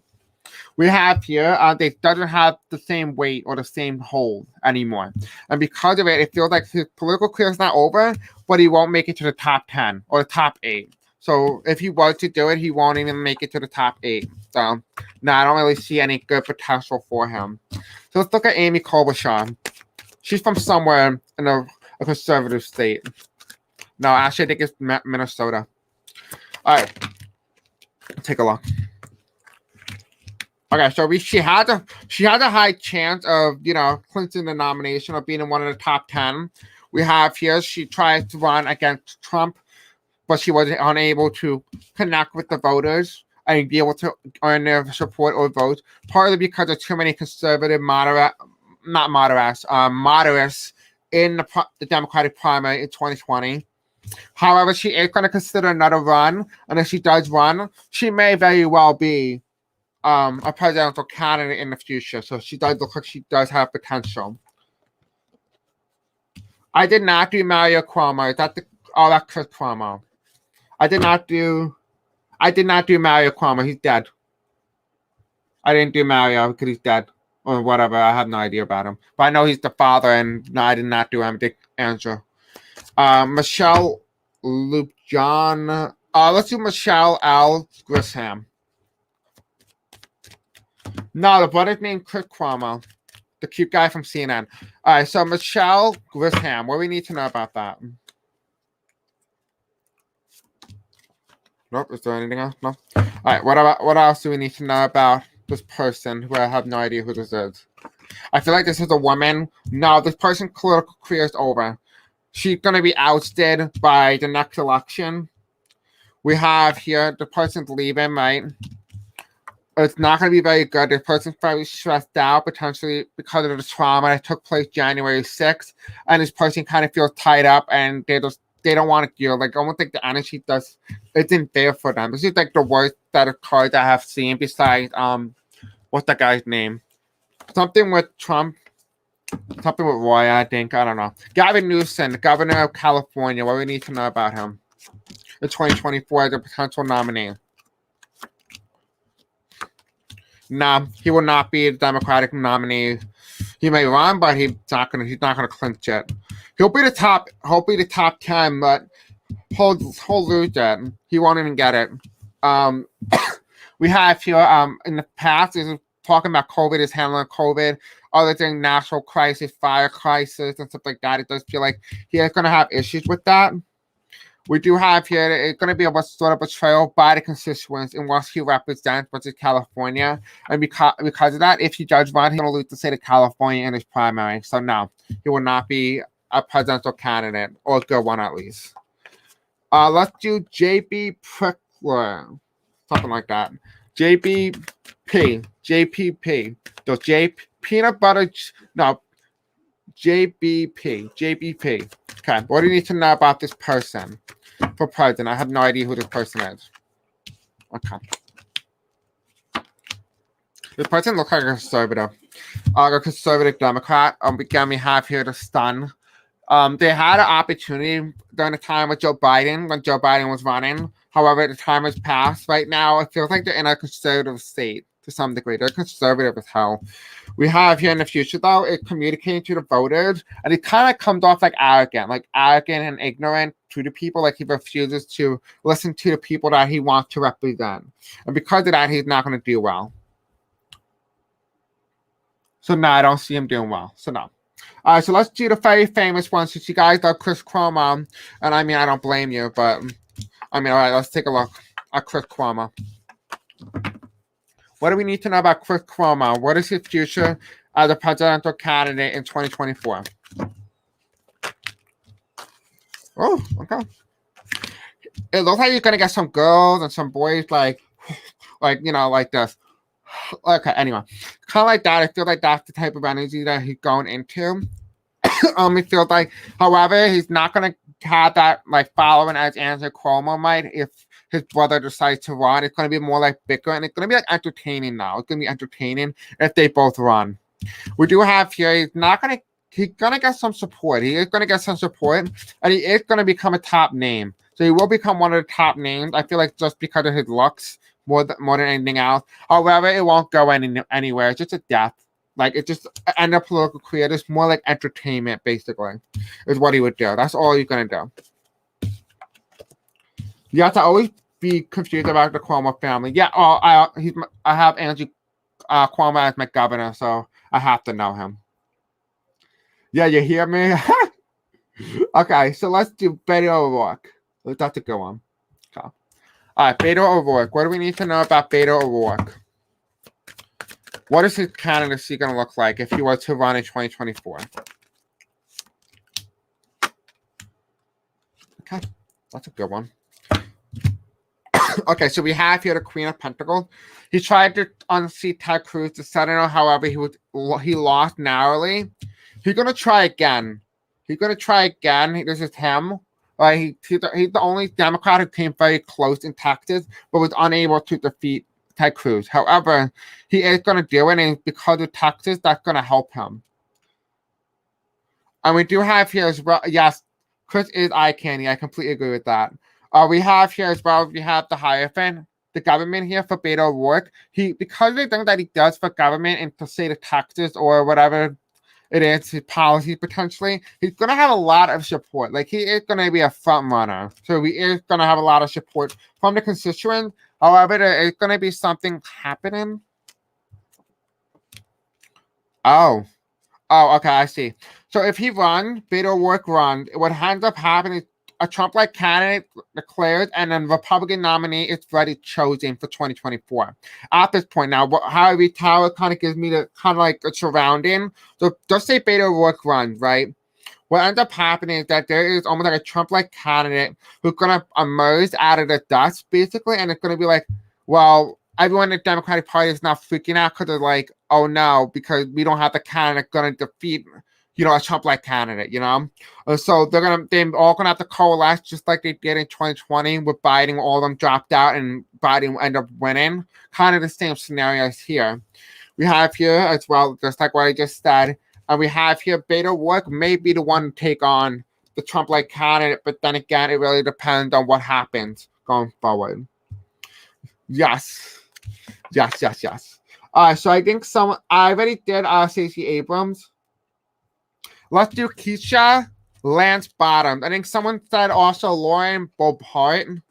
We have here, they doesn't have the same weight or the same hold anymore. And because of it, it feels like his political career is not over, but he won't make it to the top 10 or the top 8. So if he was to do it, he won't even make it to the top 8. So, no, I don't really see any good potential for him. So let's look at Amy Klobuchar. She's from somewhere in a conservative state. No, actually, I think it's Minnesota. All right. Take a look. Okay, so she had a high chance of, you know, clinching the nomination or being in one of the top 10. We have here, she tried to run against Trump, but she was unable to connect with the voters and be able to earn their support or vote, partly because of too many conservative moderates in the Democratic primary in 2020. However, she is going to consider another run, and if she does run, she may very well be a presidential candidate in the future. So she does look like she does have potential. I did not do Mario Cuomo. Is that that's Chris Cuomo? I did not do Mario Cuomo. He's dead. I didn't do Mario because he's dead or whatever. I have no idea about him, but I know he's the father. And no, I did not do him. Dick Andrew. Michelle Luke John. Let's do Michelle L. Grisham. No, the brother's named Chris Cuomo, the cute guy from CNN. All right, so Michelle Grisham. What do we need to know about that? Nope. Is there anything else? No. All right. What else do we need to know about this person who I have no idea who this is? I feel like this is a woman. No, this person's political career is over. She's gonna be ousted by the next election. We have here the person's leaving, right? It's not going to be very good. This person's very stressed out, potentially because of the trauma that took place January 6th. And this person kind of feels tied up, and they don't want to deal. Like, I don't think the energy isn't there for them. This is like the worst set of cards I have seen besides, what's that guy's name? Something with Trump. Something with Roy, I think. I don't know. Gavin Newsom, the governor of California. What do we need to know about him? The 2024 as a potential nominee. No, he will not be the Democratic nominee. He may run, but he's not gonna clinch it. He'll be the top 10, but he'll lose it. He won't even get it. We have here in the past is talking about COVID, is handling COVID, other than national crisis, fire crisis, and stuff like that. It does feel like he is gonna have issues with that. We do have here, it's going to be a sort of betrayal by the constituents in what he represents, which is California. And because of that, if he does run, he's going to lose the state of California in his primary. So no, he will not be a presidential candidate, or a good one at least. Let's do JB Prickler, something like that. JPP. So peanut butter, no, JBP. Okay, what do you need to know about this person for president? I have no idea who this person is. Okay. This person looks like a conservative Democrat. Again, we have here the stun. They had an opportunity during the time with Joe Biden, when Joe Biden was running. However, the time has passed. Right now, it feels like they're in a conservative state to some degree. They're conservative as hell. We have here in the future, though, it communicating to the voters, and it kind of comes off like arrogant and ignorant to the people. Like he refuses to listen to the people that he wants to represent. And because of that, he's not going to do well. So no, I don't see him doing well. So no. All right, so let's do the very famous one. Since you guys love Chris Cuomo, and I mean, I don't blame you, but I mean, all right, let's take a look at Chris Cuomo. What do we need to know about Chris Cuomo? What is his future as a presidential candidate in 2024? Oh, okay. It looks like you're gonna get some girls and some boys like this. Okay, anyway, kind of like that. I feel like that's the type of energy that he's going into. It feels like, however, he's not gonna have that like following as Andrew Cuomo might if his brother decides to run. It's gonna be more like bicker, and it's gonna be like entertaining now. It's gonna be entertaining if they both run. We do have here, he's gonna get some support. He is gonna get some support, and he is gonna become a top name. So he will become one of the top names. I feel like just because of his looks more than anything else. However, it won't go anywhere. It's just a death. Like, it's just end up political career. It's more like entertainment, basically, is what he would do. That's all he's going to do. You have to always be confused about the Cuomo family. Yeah, I have Andrew Cuomo as my governor, so I have to know him. Yeah, you hear me? Okay, so let's do Beto O'Rourke. That's a good one. Okay. All right, Beto O'Rourke. What do we need to know about Beto O'Rourke? What is his candidacy going to look like if he were to run in 2024? Okay, that's a good one. Okay, so we have here the Queen of Pentacles. He tried to unseat Ted Cruz, the senator. However, he lost narrowly. He's going to try again. This is him. He's the only Democrat who came very close in Texas, but was unable to defeat Ted Cruz. However, he is going to do it, and because of Texas, that's going to help him. And we do have here as well, yes, Chris is eye candy. I completely agree with that. We have here as well, we have the Hierophant, the government here for Beto O'Rourke. Because of the thing that he does for government in the state of Texas or whatever it is, his policies potentially, he's going to have a lot of support. Like, he is going to be a front runner. So he is going to have a lot of support from the constituents. However, there is going to be something happening. Oh, okay, I see. So if he runs, Beto O'Rourke runs, what ends up happening is a Trump-like candidate declares, and then Republican nominee is already chosen for 2024. At this point now, how we tell it kind of gives me the kind of like a surrounding. So just say Beto O'Rourke runs, right? What ends up happening is that there is almost like a Trump-like candidate who's going to emerge out of the dust, basically, and it's going to be like, well, everyone in the Democratic Party is now freaking out because they're like, oh no, because we don't have the candidate going to defeat, a Trump-like candidate, So they're all gonna have to coalesce just like they did in 2020 with Biden. All of them dropped out and Biden will end up winning. Kind of the same scenarios here. We have here as well, just like what I just said. And we have here Beto O'Rourke may be the one to take on the Trump-like candidate, but then again, it really depends on what happens going forward. Yes. So I think I already did Stacey Abrams. Let's do Keisha Lance Bottoms. I think someone said also Lauren Bobhart.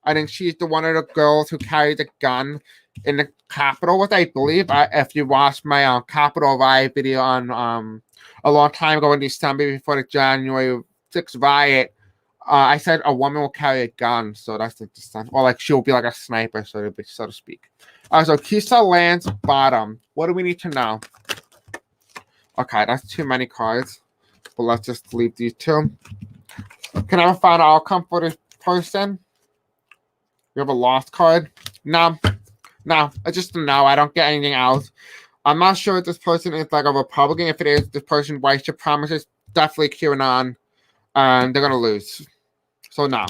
I think she's the one of the girls who carried the gun in the Capitol, which I believe, if you watched my Capitol riot video on a long time ago in December before the January 6th riot, I said a woman will carry a gun, so that's interesting. Or like she'll be like a sniper, so to speak. So Keisha Lance Bottom. What do we need to know? Okay, that's too many cards, but let's just leave these two. Can I have a final outcome for this person? We have a lost card. No, it's just a no. I don't get anything else. I'm not sure if this person is like a Republican. If it is, this person white supremacist, definitely QAnon, and they're gonna lose. So no.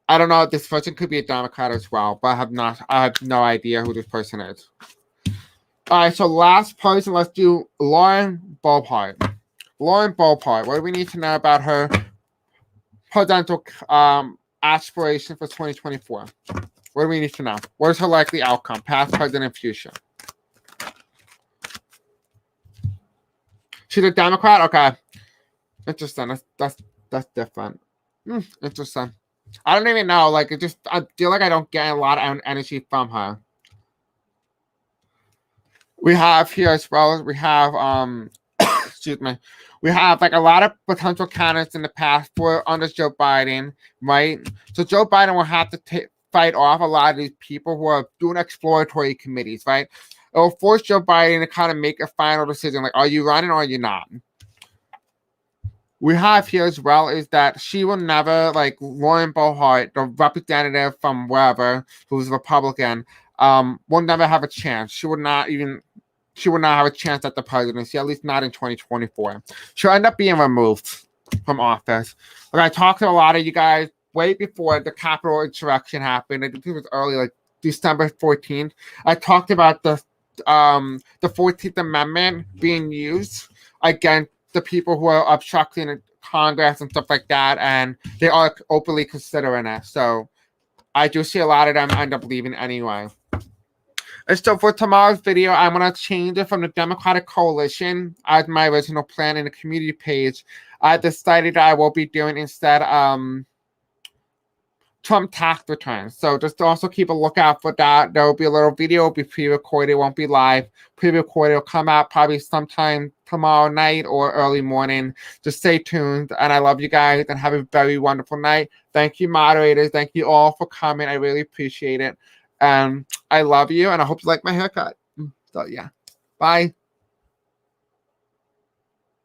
I don't know if this person could be a Democrat as well, but I have no idea who this person is. Alright, so last person, let's do Lauren Boebert. Lauren Boebert, what do we need to know about her presidential aspiration for 2024? What do we need to know? What is her likely outcome, past, present, and future? She's a Democrat? Okay. Interesting. That's different. Interesting. I don't even know. Like, I feel like I don't get a lot of energy from her. We have here as well, we have, excuse me, we have like a lot of potential candidates in the past for under Joe Biden, right? So Joe Biden will have to fight off a lot of these people who are doing exploratory committees, right? It will force Joe Biden to kind of make a final decision, like, are you running or are you not? We have here as well is that she will never, like Lauren Boebert, the representative from wherever, who's a Republican, will never have a chance. She would not have a chance at the presidency, at least not in 2024. She'll end up being removed from office. Like, I talked to a lot of you guys way before the Capitol insurrection happened. I think it was early, like December 14th. I talked about the 14th Amendment being used against the people who are obstructing Congress and stuff like that, and they are openly considering it. So I do see a lot of them end up leaving anyway. And so for tomorrow's video, I'm going to change it from the Democratic Coalition as my original plan in the community page. I decided that I will be doing instead Trump tax returns. So just also keep a lookout for that. There will be a little video, it'll be pre-recorded, it won't be live. Pre-recorded will come out probably sometime tomorrow night or early morning. Just stay tuned. And I love you guys and have a very wonderful night. Thank you, moderators. Thank you all for coming. I really appreciate it. I love you and I hope you like my haircut. So yeah. Bye.